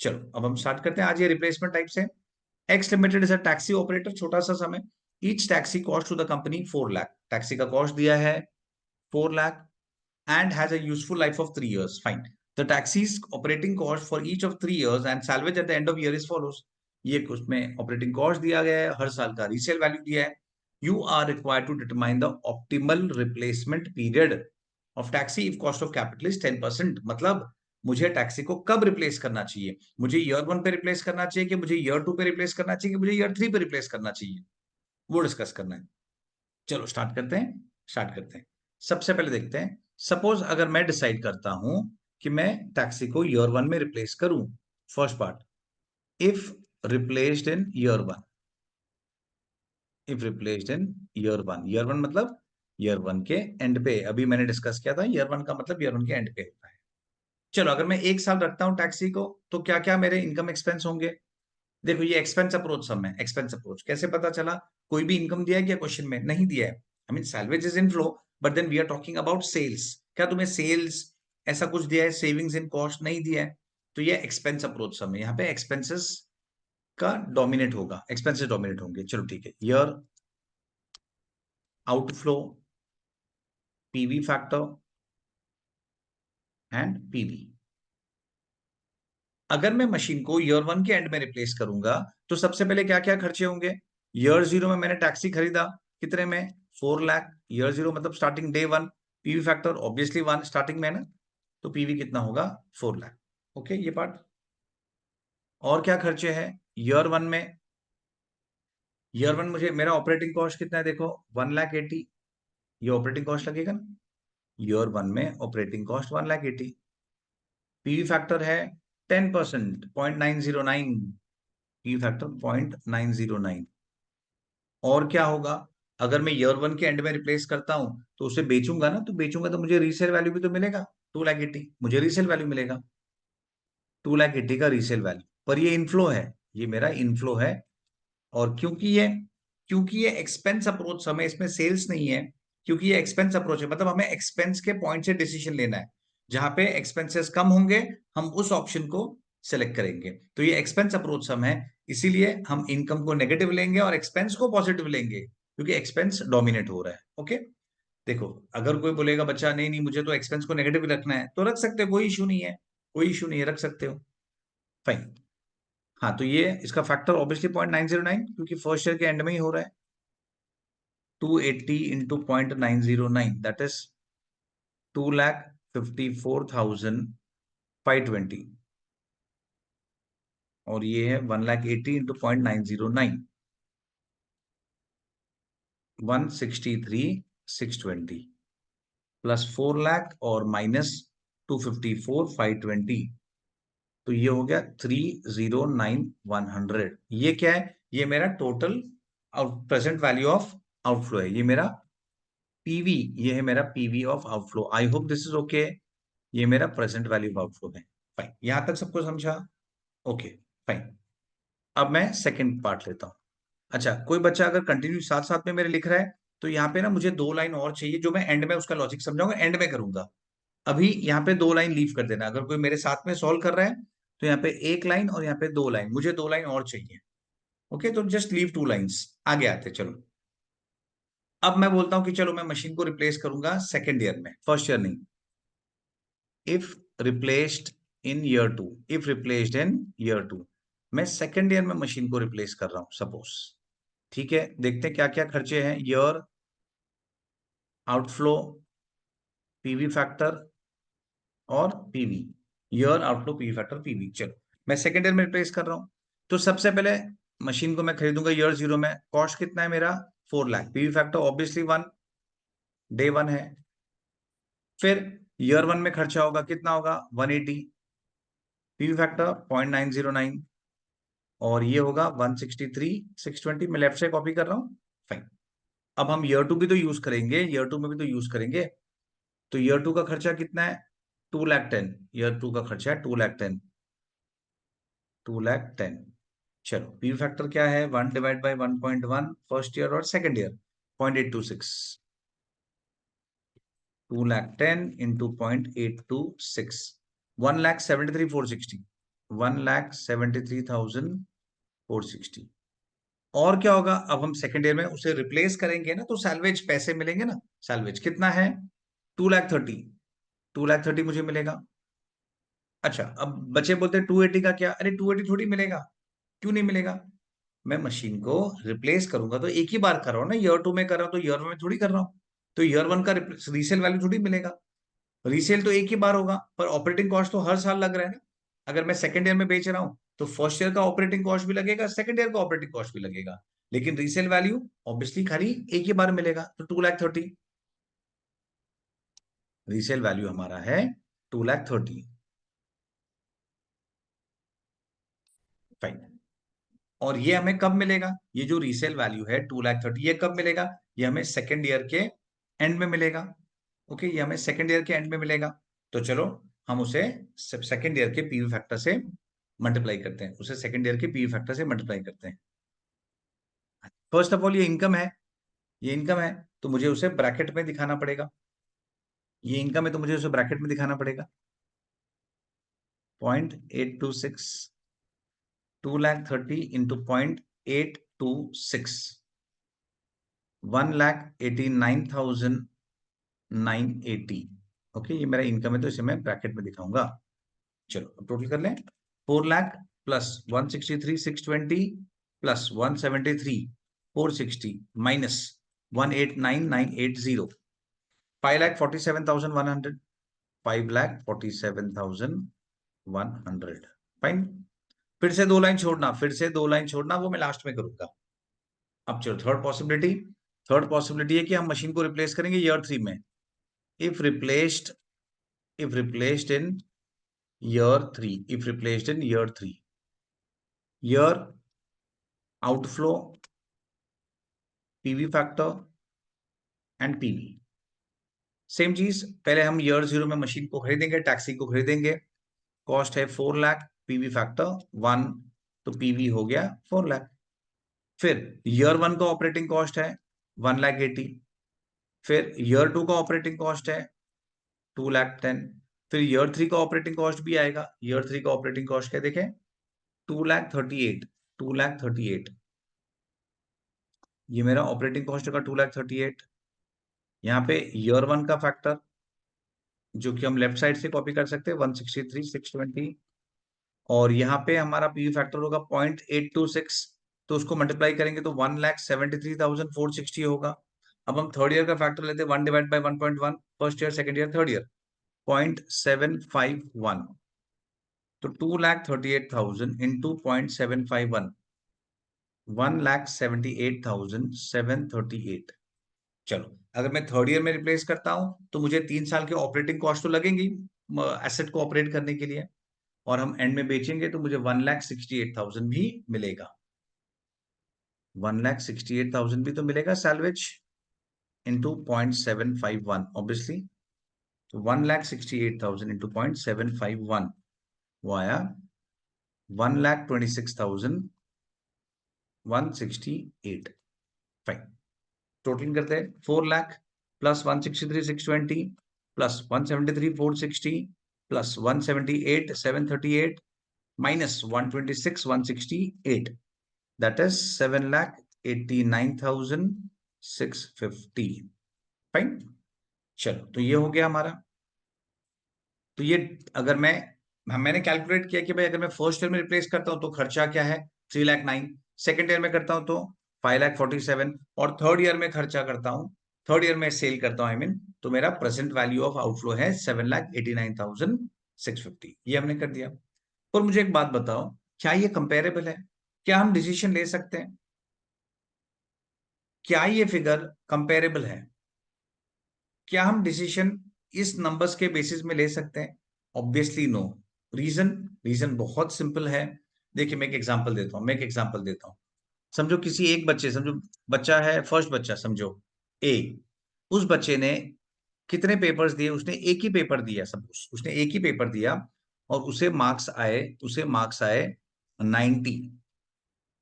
चलो अब हम स्टार्ट करते हैं। आज ये रिप्लेसमेंट टाइप से, X limited is a taxi operator, छोटा सा सम है। Each taxi cost to the company 4 lakh, taxi का कॉस्ट दिया है 4 lakh, and has a useful life of 3 years. Fine. The taxi's operating cost for each of 3 years and salvage at the end of year is follows. ये उसमें operating cost दिया गया है, हर साल का रीसेल वैल्यू दिया है। You are required to determine the optimal replacement period of taxi if cost of capital is 10%। मतलब मुझे टैक्सी को कब रिप्लेस करना चाहिए, मुझे ईयर 1 पे रिप्लेस करना चाहिए, कि मुझे ईयर 2 पे रिप्लेस करना चाहिए, कि मुझे ईयर 3 पे रिप्लेस करना चाहिए, वो डिस्कस करना है। चलो स्टार्ट करते हैं। सबसे पहले देखते हैं, सपोज अगर मैं डिसाइड करता हूं कि मैं टैक्सी को ईयर 1 में रिप्लेस करूं। First part, if replaced in year 1, if replaced in year one मतलब ईयर 1 के एंड पे, अभी मैंने डिस्कस किया था ईयर 1 का मतलब ईयर 1 के एंड पे होता है। चलो अगर मैं 1 साल रखता हूं टैक्सी को, तो क्या क्या मेरे इनकम एक्सपेंस होंगे। देखो ये एक्सपेंस अप्रोच सम है, एक्सपेंस अप्रोच कैसे पता चला, कोई भी इनकम दिया है क्या क्वेश्चन में, नहीं दिया है। I mean salvage is inflow, but then we are talking about sales, क्या तुम्हें सेल्स ऐसा कुछ दिया है, सेविंग्स इन कॉस्ट नहीं दिया है, तो ये एक्सपेंस अप्रोच सम है, यहाँ पे एक्सपेंसेस का डोमिनेट होगा, एक्सपेंसेस डोमिनेट होंगे। चलो ठीक है, year outflow, PV factor and PV. अगर मैं मशीन को ईयर 1 के एंड में रिप्लेस करूंगा, तो सबसे पहले क्या क्या खर्चे होंगे। ईयर 0 में मैंने टैक्सी खरीदा, कितने में, 4 लाख, ईयर 0 मतलब starting day 1, PV factor obviously 1 starting में ना, तो पीवी कितना होगा 4 लाख। ओके ये पार्ट, और क्या खर्चे हैं ईयर 1 में, ईयर 1 मुझे मेरा ऑपरेटिंग कॉस्ट कितना है, देखो 1,80,000, ये ऑपरेटिंग कॉस्ट लगेगा ना, ईयर 1 में ऑपरेटिंग कॉस्ट 1,80,000, पीवी फैक्टर है 10%, 0.909, पी फैक्टर 0.909। और क्या होगा, अगर मैं ईयर 1 के एंड में रिप्लेस करता हूं, तो उसे बेचूंगा ना, तो बेचूंगा तो मुझे रीसेल वैल्यू भी तो मिलेगा, 2,80,000 मुझे रीसेल वैल्यू मिलेगा, 2,80,000 का रीसेल वैल्यू। पर ये इनफ्लो है, ये मेरा इनफ्लो है, और क्योंकि ये एक्सपेंस अप्रोच, हमें इसमें सेल्स नहीं है, क्योंकि ये एक्सपेंस अप्रोच है, मतलब हमें एक्सपेंस के पॉइंट से डिसीजन लेना है, जहां पे एक्सपेंसेस कम होंगे हम उस ऑप्शन को सेलेक्ट करेंगे। तो ये एक्सपेंस अप्रोच सम है, इसीलिए हम इनकम को नेगेटिव लेंगे और एक्सपेंस को पॉजिटिव लेंगे, क्योंकि एक्सपेंस डोमिनेट हो रहा है। ओके, देखो अगर कोई बोलेगा बच्चा नहीं नहीं मुझे तो एक्सपेंस को नेगेटिव रखना है, तो रख सकते हो, कोई इशू नहीं है, कोई इशू नहीं है, रख सकते हो, फाइन। हाँ, तो ये इसका फैक्टर ऑब्वियसली 0.909, क्योंकि फर्स्ट ईयर के एंड में ही हो रहा है। 280 इंटू 0.909 दैट इज 2,54,520, और ये है 1,80,000 इंटू 0.909, 163,620 प्लस 4 लाख और माइनस 254,520, तो ये हो गया 309,100। ये क्या है? ये मेरा total present value of outflow है, ये मेरा पीवी, ये है मेरा PV of outflow. I hope this is okay. ये मेरा प्रेजेंट वैल्यू ऑफ आउटफ्लो है, फाइन। यहां तक सबको समझा? Okay, fine. अब मैं सेकंड पार्ट लेता हूं। अच्छा, कोई बच्चा अगर कंटिन्यू साथ साथ में मेरे लिख रहा है, तो यहाँ पे ना मुझे 2 लाइन और चाहिए, जो मैं एंड में उसका लॉजिक समझाऊंगा, एंड में करूंगा। अभी यहाँ पे 2 लाइन लीव कर देना। अगर कोई मेरे साथ में सॉल्व कर रहा है, तो यहाँ पे 1 लाइन और यहाँ पे 2 लाइन, मुझे 2 लाइन और चाहिए। ओके, तो जस्ट लीव 2 लाइन्स। आगे आते चलो। अब मैं बोलता हूं कि चलो मैं मशीन को रिप्लेस करूंगा सेकेंड ईयर में, फर्स्ट ईयर नहीं। If replaced in year 2, if replaced in year 2, मैं सेकेंड ईयर में मशीन को रिप्लेस कर रहा हूं सपोज। ठीक है, देखते हैं क्या क्या खर्चे हैं। ईयर आउटफ्लो, पीवी फैक्टर और PV. Year outflow, PV factor, PV. चलो मैं सेकेंड ईयर में रिप्लेस कर रहा हूं, तो सबसे पहले मशीन को मैं खरीदूंगा ईयर 0 में। कॉस्ट कितना है मेरा? 4 lakh. PV factor obviously 1, day 1 है। फिर ईयर 1 में खर्चा होगा, कितना होगा? 180। पीवी फैक्टर 0.909, और ये होगा 163,620। मैं लेफ्ट से कॉपी कर रहा हूं, फाइन। अब हम ईयर 2 भी तो यूज करेंगे, ईयर 2 में भी तो यूज करेंगे। तो ईयर 2 का खर्चा कितना है? 2,10,000। ईयर 2 का खर्चा है 2,10,000, 2,10,000। चलो पी फैक्टर क्या है? 1 डिवाइड बाई 1.1, फर्स्ट ईयर और सेकेंड ईयर, 0.826। 2,10,000 इंटू 0.826, 1,73,460, 1,73,460। और क्या होगा? अब हम सेकेंड ईयर में उसे रिप्लेस करेंगे ना, तो सैलवेज पैसे मिलेंगे ना। सैलवेज कितना है? 2,30,000, 2,30,000 मुझे मिलेगा। अच्छा, अब बच्चे बोलते हैं 280 का क्या? अरे 280 थोड़ी मिलेगा। क्यों नहीं मिलेगा? मैं मशीन को रिप्लेस करूंगा तो एक ही बार कर रहा हूं ना, ईयर 2 में कर रहा हूं, तो ईयर 1 में थोड़ी कर रहा हूं। तो ईयर 1 का रीसेल वैल्यू थोड़ी मिलेगा। रीसेल तो एक ही बार होगा, पर ऑपरेटिंग कॉस्ट तो हर साल लग रहा है ना। अगर मैं सेकंड ईयर में बेच रहा हूं, तो फर्स्ट ईयर का ऑपरेटिंग कॉस्ट भी लगेगा, सेकंड ईयर का ऑपरेटिंग कॉस्ट भी लगेगा, लेकिन रीसेल वैल्यू ऑब्वियसली खाली एक ही बार मिलेगा, तो 2,30,000। रीसेल वैल्यू हमारा है 2,30,000, फाइन। और ये हमें कब मिलेगा? ये जो रीसेल वैल्यू है 2,30,000, ये कब मिलेगा? ये हमें सेकेंड ईयर के एंड में मिलेगा। ओके, ये हमें सेकेंड ईयर के एंड में मिलेगा। तो चलो हम उसे सेकेंड ईयर के पीवी फैक्टर से मल्टीप्लाई करते हैं, उसे सेकेंड ईयर के पीवी फैक्टर से मल्टीप्लाई करते हैं। फर्स्ट ऑफ ऑल ये इनकम है, ये इनकम है, तो मुझे उसे ब्रैकेट में दिखाना पड़ेगा। ये इनकम है तो मुझे उसे ब्रैकेट में दिखाना पड़ेगा। 0.826, 2,30,000 इंटू 0.826, 1,89,980। ओके, ये मेरा इनकम है, तो इसे मैं ब्रैकेट में दिखाऊंगा। चलो अब टोटल कर लें। 4 lakh plus 163,620 plus 173,460 minus 189,980, 5,47,100, 5,47,100, fine. फिर से 2 लाइन छोड़ना, फिर से 2 लाइन छोड़ना, वो मैं लास्ट में करूंगा। अब चलो थर्ड पॉसिबिलिटी। थर्ड पॉसिबिलिटी है कि हम मशीन को रिप्लेस करेंगे ईयर 3 में। If replaced, if replaced in year 3, if replaced in year 3, year outflow, PV factor and PV. Same चीज, पहले हम ईयर 0 में मशीन को खरीदेंगे, टैक्सी को खरीदेंगे। कॉस्ट है 4 लाख, पीवी फैक्टर 1, तो पीवी हो गया 4 लाख। फिर ईयर 1 का ऑपरेटिंग कॉस्ट है 1,80,000। फिर ईयर 2 का ऑपरेटिंग कॉस्ट है 2,10,000। फिर ईयर 3 का ऑपरेटिंग कॉस्ट भी आएगा। ईयर 3 का ऑपरेटिंग कॉस्ट क्या देखें, 2,38,2,38। ये मेरा ऑपरेटिंग कॉस्ट का 2,38,000। यहाँ पे ईयर 1 का फैक्टर जो कि हम लेफ्ट साइड से कॉपी कर सकते हैं 163,620, और यहाँ पे हमारा पीवी फैक्टर होगा 0.826, तो उसको मल्टीप्लाई करेंगे तो 1,73,460 होगा। अब हम थर्ड ईयर का फैक्टर लेते हैं 1 divide by 1.1, first year, second year, third year, 0.751, तो 2,38,000 इंटू 0.751, 1,78,738। चलो, अगर मैं थर्ड ईयर में रिप्लेस करता हूं तो मुझे 3 साल के ऑपरेटिंग कॉस्ट तो लगेंगी एसेट को ऑपरेट करने के लिए, और हम एंड में बेचेंगे तो मुझे 1,68,000 भी मिलेगा। 1,68,000 भी तो मिलेगा सैलवेज इंटू 0.751 ऑब्वियसली, तो 1,68,000 इंटू 0.751 वो आया 1,26,168। फाइन, टोटलिंग करते हैं 4 lakh plus 163,620 plus 173,460 plus 178,738 minus 126,168, that is 7,89,650। Fine, चलो तो ये हो गया हमारा। तो ये अगर मैंने कैलकुलेट किया कि भाई अगर मैं फर्स्ट ईयर में रिप्लेस करता हूं तो खर्चा क्या है 3,09,000, सेकेंड ईयर में करता हूं तो 5,47,000, और थर्ड ईयर में खर्चा करता हूं, थर्ड ईयर में सेल करता हूं आई मीन, तो मेरा प्रेजेंट वैल्यू ऑफ आउटफ्लो है 7,89,650। ये हमने कर दिया। और मुझे एक बात बताओ, क्या ये कंपेरेबल है? क्या हम डिसीजन ले सकते हैं? क्या ये फिगर कंपेरेबल है? क्या हम डिसीजन इस नंबर्स के बेसिस में ले सकते हैं? Obviously no. रीजन बहुत सिंपल है। देखिए मैं एक एग्जांपल देता हूं। समझो किसी एक बच्चे, समझो बच्चा है, फर्स्ट बच्चा समझो ए, उस बच्चे ने कितने पेपर्स दिए? उसने एक ही पेपर दिया, सब उसने एक ही पेपर दिया और उसे मार्क्स आए 90।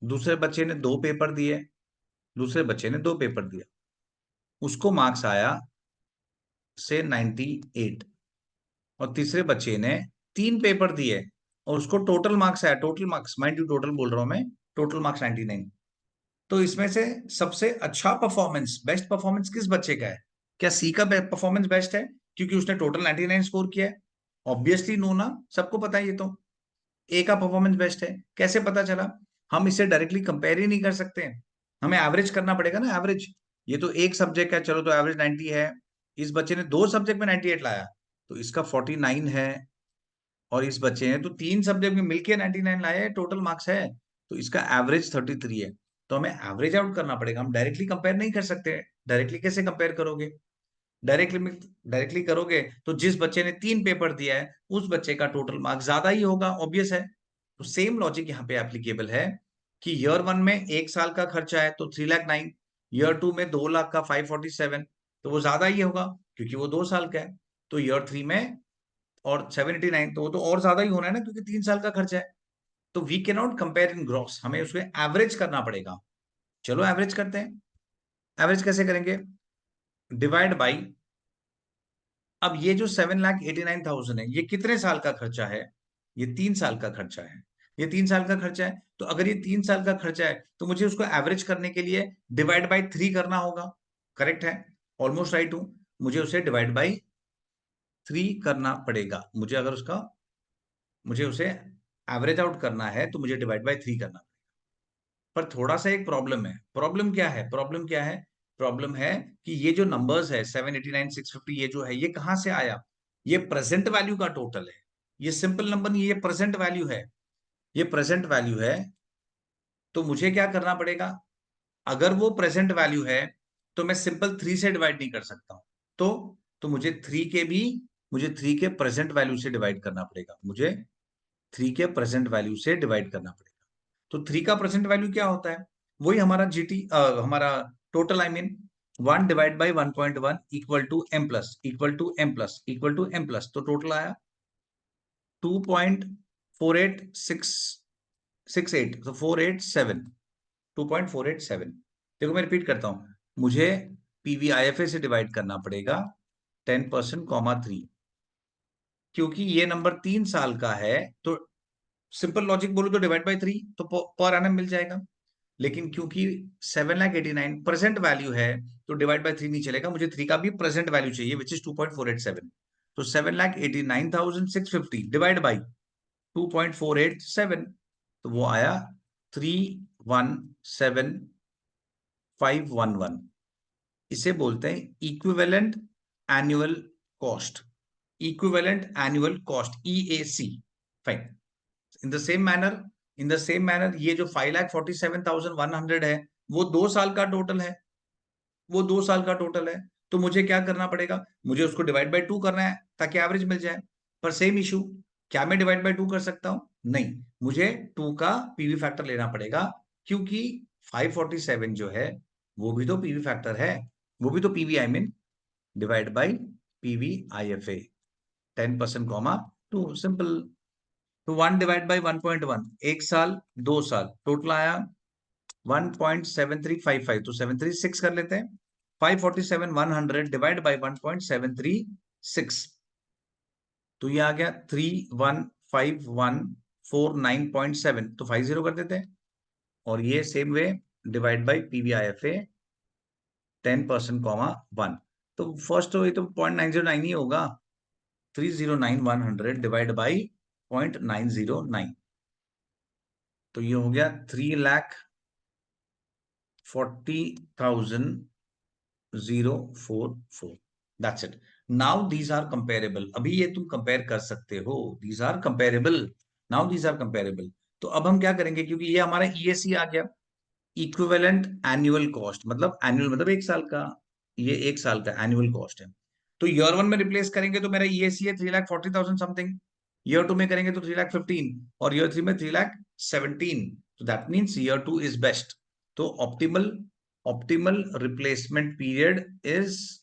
दूसरे बच्चे ने दूसरे बच्चे ने दो पेपर दिया, उसको मार्क्स आया से 98। और तीसरे बच्चे ने 3 पेपर दिए और उसको टोटल मार्क्स आया, total marks mind you total बोल रहा हूं मैं, टोटल मार्क्स 99। तो इसमें से सबसे अच्छा परफॉर्मेंस, बेस्ट परफॉर्मेंस किस बच्चे का है? क्या सी का परफॉर्मेंस बेस्ट है क्योंकि उसने टोटल 99 स्कोर किया है? ऑब्वियसली नो ना, सबको पता है ये तो। ए का परफॉर्मेंस बेस्ट है, कैसे पता चला? हम इसे डायरेक्टली कंपेयर ही नहीं कर सकते, हमें एवरेज करना पड़ेगा ना, एवरेज। ये तो एक सब्जेक्ट है, चलो तो एवरेज 90 है। इस बच्चे ने 2 सब्जेक्ट में 98 लाया तो इसका 49 है, और इस बच्चे ने तो 3 सब्जेक्ट में मिलकर 99 लाया है, टोटल मार्क्स है, तो इसका एवरेज 33 है। तो हमें एवरेज आउट करना पड़ेगा, हम डायरेक्टली कंपेयर नहीं कर सकते। डायरेक्टली कैसे कंपेयर करोगे? डायरेक्टली करोगे तो जिस बच्चे ने 3 पेपर दिया है उस बच्चे का टोटल मार्क्स ज्यादा ही होगा, ऑब्वियस है। तो सेम लॉजिक यहाँ पे एप्लीकेबल है कि ईयर 1 में 1 साल का खर्चा है तो 3,09,000, ईयर 2 में 2 लाख का 547, तो वो ज्यादा ही होगा क्योंकि वो 2 साल का है। तो ईयर 3 में और 789, तो वो तो और ज्यादा ही होना है ना क्योंकि 3 साल का खर्चा है। तो we can not compare in gross, हमें उसको एवरेज करना पड़ेगा। चलो एवरेज करते हैं। एवरेज कैसे करेंगे? डिवाइड बाई, अब ये जो 7,89,000 है ये कितने साल का खर्चा है? ये 3 साल का खर्चा है। ये 3 साल का खर्चा है, तो अगर ये 3 साल का खर्चा है तो मुझे उसको एवरेज करने के लिए डिवाइड बाई 3 करना होगा। करेक्ट है, ऑलमोस्ट राइट हूं। मुझे उसे डिवाइड बाई 3 करना पड़ेगा। मुझे उसे एवरेज आउट करना है तो मुझे डिवाइड बाई 3 करना। पर थोड़ा सा एक प्रॉब्लम है। प्रॉब्लम है कि ये जो नंबर्स है 789,650, ये जो है ये कहां से आया? ये प्रेजेंट वैल्यू का टोटल है, ये सिंपल नंबर नहीं, ये प्रेजेंट वैल्यू है। ये प्रेजेंट वैल्यू है, तो मुझे क्या करना पड़ेगा? अगर वो प्रेजेंट वैल्यू है तो मैं सिंपल 3 से डिवाइड नहीं कर सकता हूं। तो मुझे 3 के प्रेजेंट वैल्यू से डिवाइड करना पड़ेगा। मुझे 3 के प्रेजेंट वैल्यू से डिवाइड करना पड़ेगा। तो 3 का प्रेजेंट वैल्यू क्या होता है? वही हमारा हमारा total, I mean 1 divide by 1.1 equal to M plus equal to M plus equal to M plus, तो टोटल आया 2.48668, तो 487, 2.487। देखो मैं रिपीट करता हूं, मुझे पीवीआईएफए से डिवाइड करना पड़ेगा 10% कॉमा 3, क्योंकि ये नंबर 3 साल का है तो सिंपल लॉजिक बोलो तो डिवाइड बाय 3 तो पर एनम मिल जाएगा। लेकिन क्योंकि 7,89,000 प्रेजेंट वैल्यू है तो डिवाइड बाय 3 नहीं चलेगा, मुझे 3 का भी प्रेजेंट वैल्यू चाहिए विच इज 2.487। तो 7,89,650 डिवाइड बाय 2.487 तो वो आया 317,511। इसे बोलते हैं equivalent annual cost, equivalent annual cost, EAC। Fine. In the same manner, ये जो 5,47,100 है वो 2 साल का टोटल है, वो 2 साल का टोटल है। तो मुझे क्या करना पड़ेगा, मुझे उसको डिवाइड बाय 2 करना है ताकि एवरेज मिल जाए। पर सेम इशू, क्या मैं डिवाइड बाय 2 कर सकता हूं? नहीं, मुझे 2 का पीवी फैक्टर लेना पड़ेगा, क्योंकि 547 जो है वो भी तो पीवी फैक्टर है, वो भी तो PV I mean divide by PV IFA 10% comma 2 simple. तो 1 डिवाइड बाय 1.1 1 साल 2 साल टोटल आया 1.7355 तो 736 कर लेते हैं। 547,100 डिवाइड बाय 1.736 तो ये आ गया 315149.7 तो 50 कर देते हैं। और ये same way divide by PVIFA 10% comma 1 तो फर्स्ट तो ये तो 0.909 ही होगा। 309,100 डिवाइड बाई 0.909 तो ये हो गया 3,40,044। That's it. Now these are comparable, अभी ये तुम कंपेयर कर सकते हो, these are comparable, now these are comparable. तो अब हम क्या करेंगे, क्योंकि ये हमारा EAC आ गया, इक्विवेलेंट एनुअल कॉस्ट, मतलब एनुअल मतलब 1 साल का, ये 1 साल का एनुअल कॉस्ट है। तो ईयर 1 में रिप्लेस करेंगे तो मेरा EAC है 3,40,000 समथिंग, ईयर 2 में करेंगे तो 3,15,000 और ईयर 3 में 3,17,000। तो that means year 2 is best. तो optimal replacement period is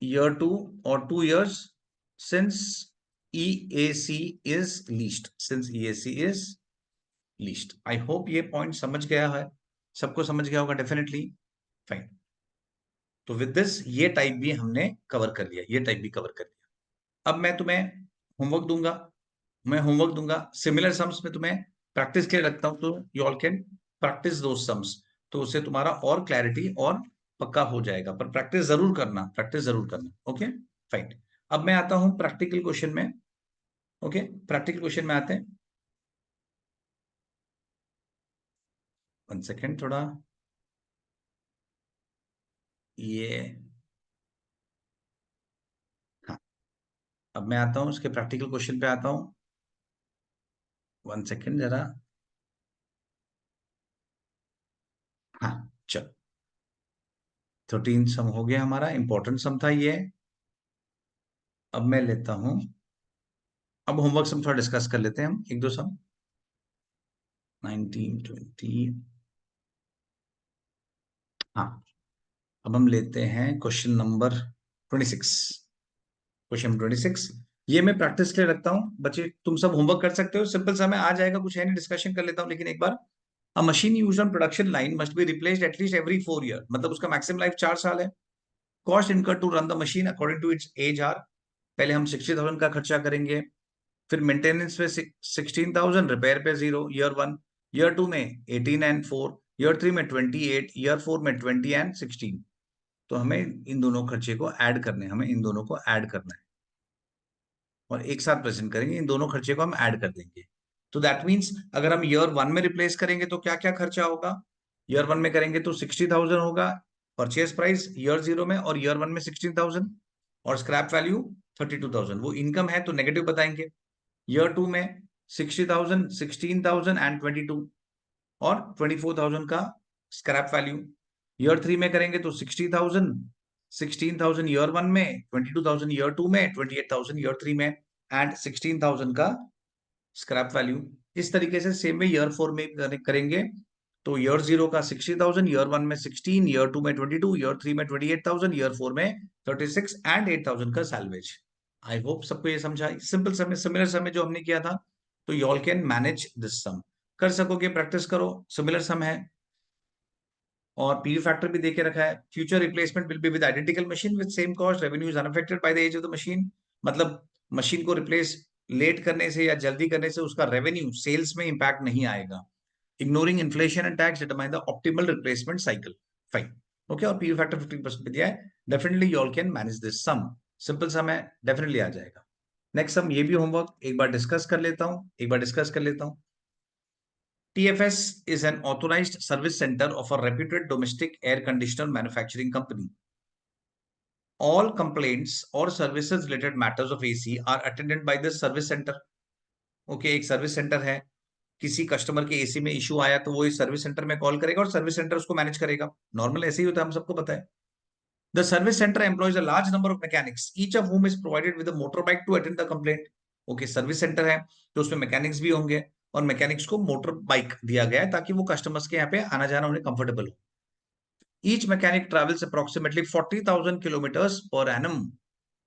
year 2 or 2 years since EAC is least, since EAC is least। I hope ये पॉइंट समझ गया है, सबको समझ गया होगा डेफिनेटली। फाइन। तो विद दिस ये टाइप भी हमने कवर कर लिया, ये टाइप भी कवर कर लिया। अब मैं तुम्हें होमवर्क दूंगा, सिमिलर सम्स में तुम्हें प्रैक्टिस के लिए रखता हूं, तो यू ऑल कैन प्रैक्टिस दो सम्स, तो उससे तुम्हारा और क्लैरिटी और पक्का हो जाएगा। पर प्रैक्टिस जरूर करना, प्रैक्टिस जरूर करना। Okay fine. अब मैं आता हूं प्रैक्टिकल क्वेश्चन में। ओके प्रैक्टिकल क्वेश्चन में आते हैं। 1 सेकेंड, थोड़ा ये, हाँ, अब मैं आता हूं इसके प्रैक्टिकल क्वेश्चन पे आता हूं। 1 सेकेंड जरा, हाँ चलो, 13 सम हो गया हमारा, इंपॉर्टेंट सम था ये। अब मैं लेता हूं, अब होमवर्क सम थोड़ा डिस्कस कर लेते हैं हम, एक दो सम। 19 20, हाँ, अब हम लेते हैं क्वेश्चन नंबर 26। क्वेश्चन 26 ये मैं प्रैक्टिस के लिए रखता हूँ, बच्चे तुम सब होमवर्क कर सकते हो, सिंपल सा मैं आ जाएगा, कुछ है नहीं, डिस्कशन कर लेता हूँ लेकिन एक बार। A machine used on production line must be replaced at least every 4 year, मतलब उसका मैक्सिमम लाइफ 4 साल है। Cost incurred to run the machine according to its age are, पहले हम 60,000 का खर्चा करेंगे, फिर मेंटेनेंस पे 16,000, रिपेयर पे 0 ईयर 1, ईयर 2 में 18 एंड 4, ईयर 3 में 28, ईयर 4 में 20 एंड 16। तो हमें इन दोनों खर्चे को ऐड करने हैं, हमें इन दोनों को ऐड करना है और एक साथ प्रेजेंट करेंगे, इन दोनों खर्चे को हम ऐड कर देंगे। तो दैट मीन्स अगर हम ईयर 1 में रिप्लेस करेंगे तो क्या क्या खर्चा होगा, ईयर 1 में करेंगे तो 60,000 होगा परचेज प्राइस ईयर 0 में, और ईयर 1 में 16,000, और स्क्रैप वैल्यू 32,000। वो इनकम है तो नेगेटिव बताएंगे। ईयर 2 में 60,000, 16,000 एंड 22 और 24,000 का स्क्रैप वैल्यू। ईयर 3 में करेंगे तो 60,000, 16,000 ईयर 1 में, 22,000 ईयर 2 में, 28,000 ईयर 3 में एंड 16,000 का स्क्रैप वैल्यू। इस तरीके से सेम वे ईयर 4 में करेंगे तो ईयर 0 का 60,000, ईयर 1 में 16, ईयर 2 में 22, ईयर 3 में 28,000, ईयर 4 में 36 एंड 8,000 का सैलवेज। आई होप सबको ये समझा, सिंपल समय, सिमिलर समय जो हमने किया था। तो you all can manage this sum, कर सकोगे, प्रैक्टिस करो, सिमिलर सम है और पीवी फैक्टर भी देके रखा है। Future replacement will be with identical machine with same cost, revenue is unaffected by the age of the machine, मतलब मशीन को रिप्लेस लेट करने से या जल्दी करने से उसका रेवेन्यू सेल्स में इंपैक्ट नहीं आएगा। Ignoring inflation and tax determine the optimal replacement cycle. Fine, okay. और पी फैक्टर 15% पे दिया है। Definitely you all can manage this sum, simple sum है, डेफिनेटली आ जाएगा। नेक्स्ट सम, ये भी होमवर्क एक बार डिस्कस कर लेता हूं, TFS is an authorized service center of a reputed domestic air conditioner manufacturing company. All complaints or services related matters of AC are attended by this service center. Okay, एक service centre है, किसी customer के AC में issue आया तो वो इस service centre में कॉल करेगा और सर्विस सेंटर उसको मैनेज करेगा। नॉर्मल ऐसे ही होता है, हम सबको पता है। The service center employs a large number of mechanics, each of whom is provided with a motorbike to attend the complaint. Okay, service centre है तो उसमें मैकेनिक्स भी होंगे और मैकेनिक्स को मोटर बाइक दिया गया है ताकि वो कस्टमर्स के यहाँ पे आना जाना उन्हें कंफर्टेबल हो। Each mechanic travels approximately 40,000 kilometers per annum.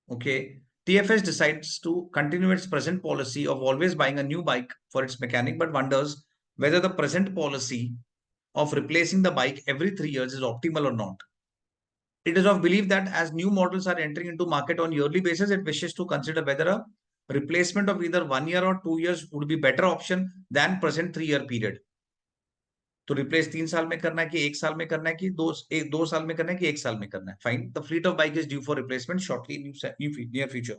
Okay, TFS decides to continue its present policy of always buying a new bike for its mechanic, but wonders whether the present policy of replacing the bike every 3 years is optimal or not. It is of belief that as new models are entering into market on yearly basis, it wishes to consider whether a replacement of either 1 year or 2 years would be better option than present 3-year period. तो replace 3 साल में करना है कि 1 साल में करना है कि 2 साल में करना है कि 1 साल में करना है। Fine, the fleet of bike is due for replacement shortly near future.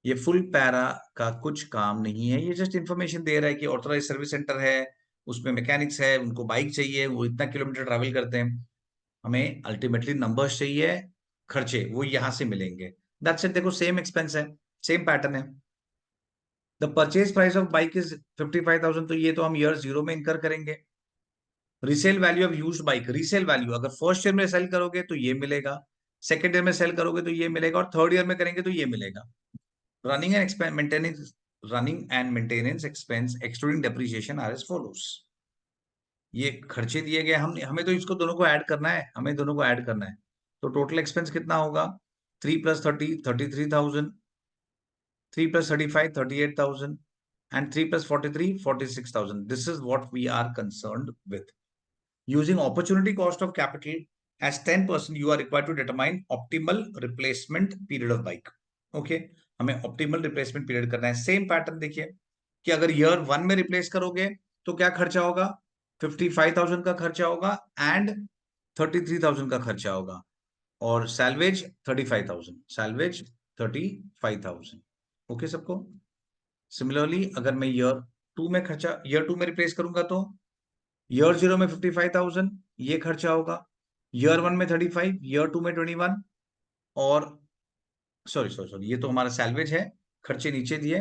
ये फुल पैरा का कुछ काम नहीं है, ये जस्ट इंफॉर्मेशन दे रहा है कि ऑथराइज सर्विस सेंटर है, उसमें मैकेनिक्स है, उनको बाइक चाहिए, वो इतना किलोमीटर ट्रैवल करते हैं, हमें अल्टीमेटली नंबर्स चाहिए, खर्चे वो यहां से मिलेंगे। That's it. देखो सेम एक्सपेंस है, सेम पैटर्न है। The purchase price of bike is 55,000, तो ये तो हम ईयर 0 में इनकर करेंगे। Resale value of used bike, resale value अगर फर्स्ट ईयर में सेल करोगे तो ये मिलेगा, सेकंड ईयर में सेल करोगे तो ये मिलेगा और थर्ड ईयर में करेंगे तो ये मिलेगा। Running and maintenance expense excluding depreciation are as follows. ये खर्चे दिए गए, हमें तो इसको दोनों को ऐड करना है, हमें दोनों को ऐड करना है। तो टोटल एक्सपेंस कितना होगा? 3 + 30 33,000, 3 + 35 38,000 and 3 + 43 46,000. This is what we are concerned with. Using opportunity cost of capital as 10%, you are required to determine optimal replacement period of bike. Okay, हमें optimal replacement period करना है। Same pattern देखिए कि अगर year 1 में replace करोगे तो क्या खर्चा होगा? 55,000 का खर्चा होगा एंड 33,000 का खर्चा होगा, और सैलवेज 35,000, सैलवेज 35,000। ओके सबको? सिमिलरली अगर मैं ईयर 2 में रिप्लेस करूंगा तो ईयर 0 में 55,000 ये खर्चा होगा, ईयर 1 में 35, ईयर 2 में 21, और सॉरी ये तो हमारा सैलवेज है, खर्चे नीचे दिए।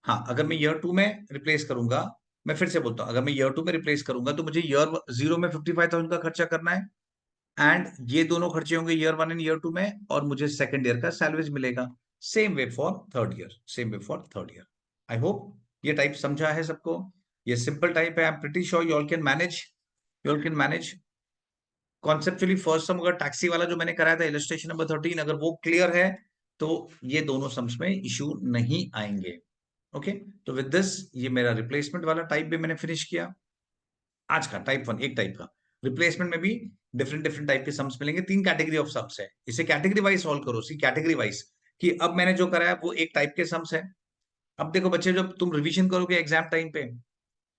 हाँ, अगर मैं ईयर 2 में रिप्लेस करूंगा, मैं फिर से बोलता हूं, अगर मैं ईयर 2 में रिप्लेस करूंगा तो मुझे ईयर 0 में 55,000 का खर्चा करना है एंड ये दोनों खर्चे होंगे ईयर 1 एंड ईयर 2 में, और मुझे सेकंड ईयर का सैलवेज मिलेगा। Same way for third year. I hope ये टाइप समझा है सबको। ये सिंपल टाइप है, I am pretty sure you all can manage. Conceptually first sum अगर टैक्सी वाला जो मैंने कराया था इलस्ट्रेशन नंबर 13, अगर वो क्लियर है तो ये दोनों सम्स में इशू नहीं आएंगे। ओके, तो विद दिस ये मेरा रिप्लेसमेंट वाला टाइप भी मैंने फिनिश किया। आज का टाइप 1 एक टाइप का रिप्लेसमेंट में भी डिफरेंट टाइप के सम्स मिलेंगे। 3 कैटेगरी ऑफ सम्स है, इसे कैटेगरी वाइज सॉल्व करो। सी कैटेगरी वाइज कि अब मैंने जो कराया वो एक टाइप के सम्स है। अब देखो बच्चे, जब तुम रिवीजन करोगे एग्जाम टाइम पे,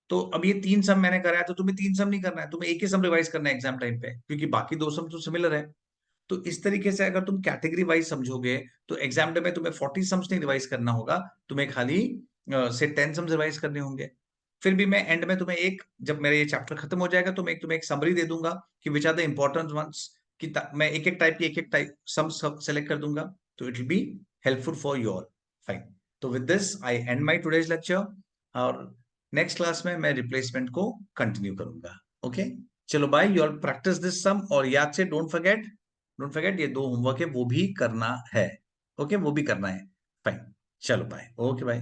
तो अब ये 3 सम मैंने कराया तो तुम्हें 3 सम नहीं करना है, तुम्हें एक ही सम रिवाइज करना है एग्जाम टाइम पे, क्योंकि बाकी 2 सम तो सिमिलर है। तो इस तरीके से अगर तुम कैटेगरी वाइज समझोगे तो एग्जाम डे में तुम्हें 40 सम्स नहीं रिवाइज करना होगा, तुम्हें खाली से 10 सम्स रिवाइज करने होंगे। फिर भी मैं एंड में तुम्हें जब मेरा ये चैप्टर खत्म हो जाएगा तो मैं तुम्हें एक समरी दे दूंगा कि which are the important ones, कि मैं एक टाइप सम सेलेक्ट कर दूंगा, तो it will be helpful for you all. Fine, तो with this I end my today's lecture, और नेक्स्ट क्लास में मैं रिप्लेसमेंट को कंटिन्यू करूंगा। ओके, चलो bye, you all practice this sum, और याद से डोंट फॉरगेट ये 2 होमवर्क है वो भी करना है। ओके, वो भी करना है। फाइन, चलो बाय, ओके बाय।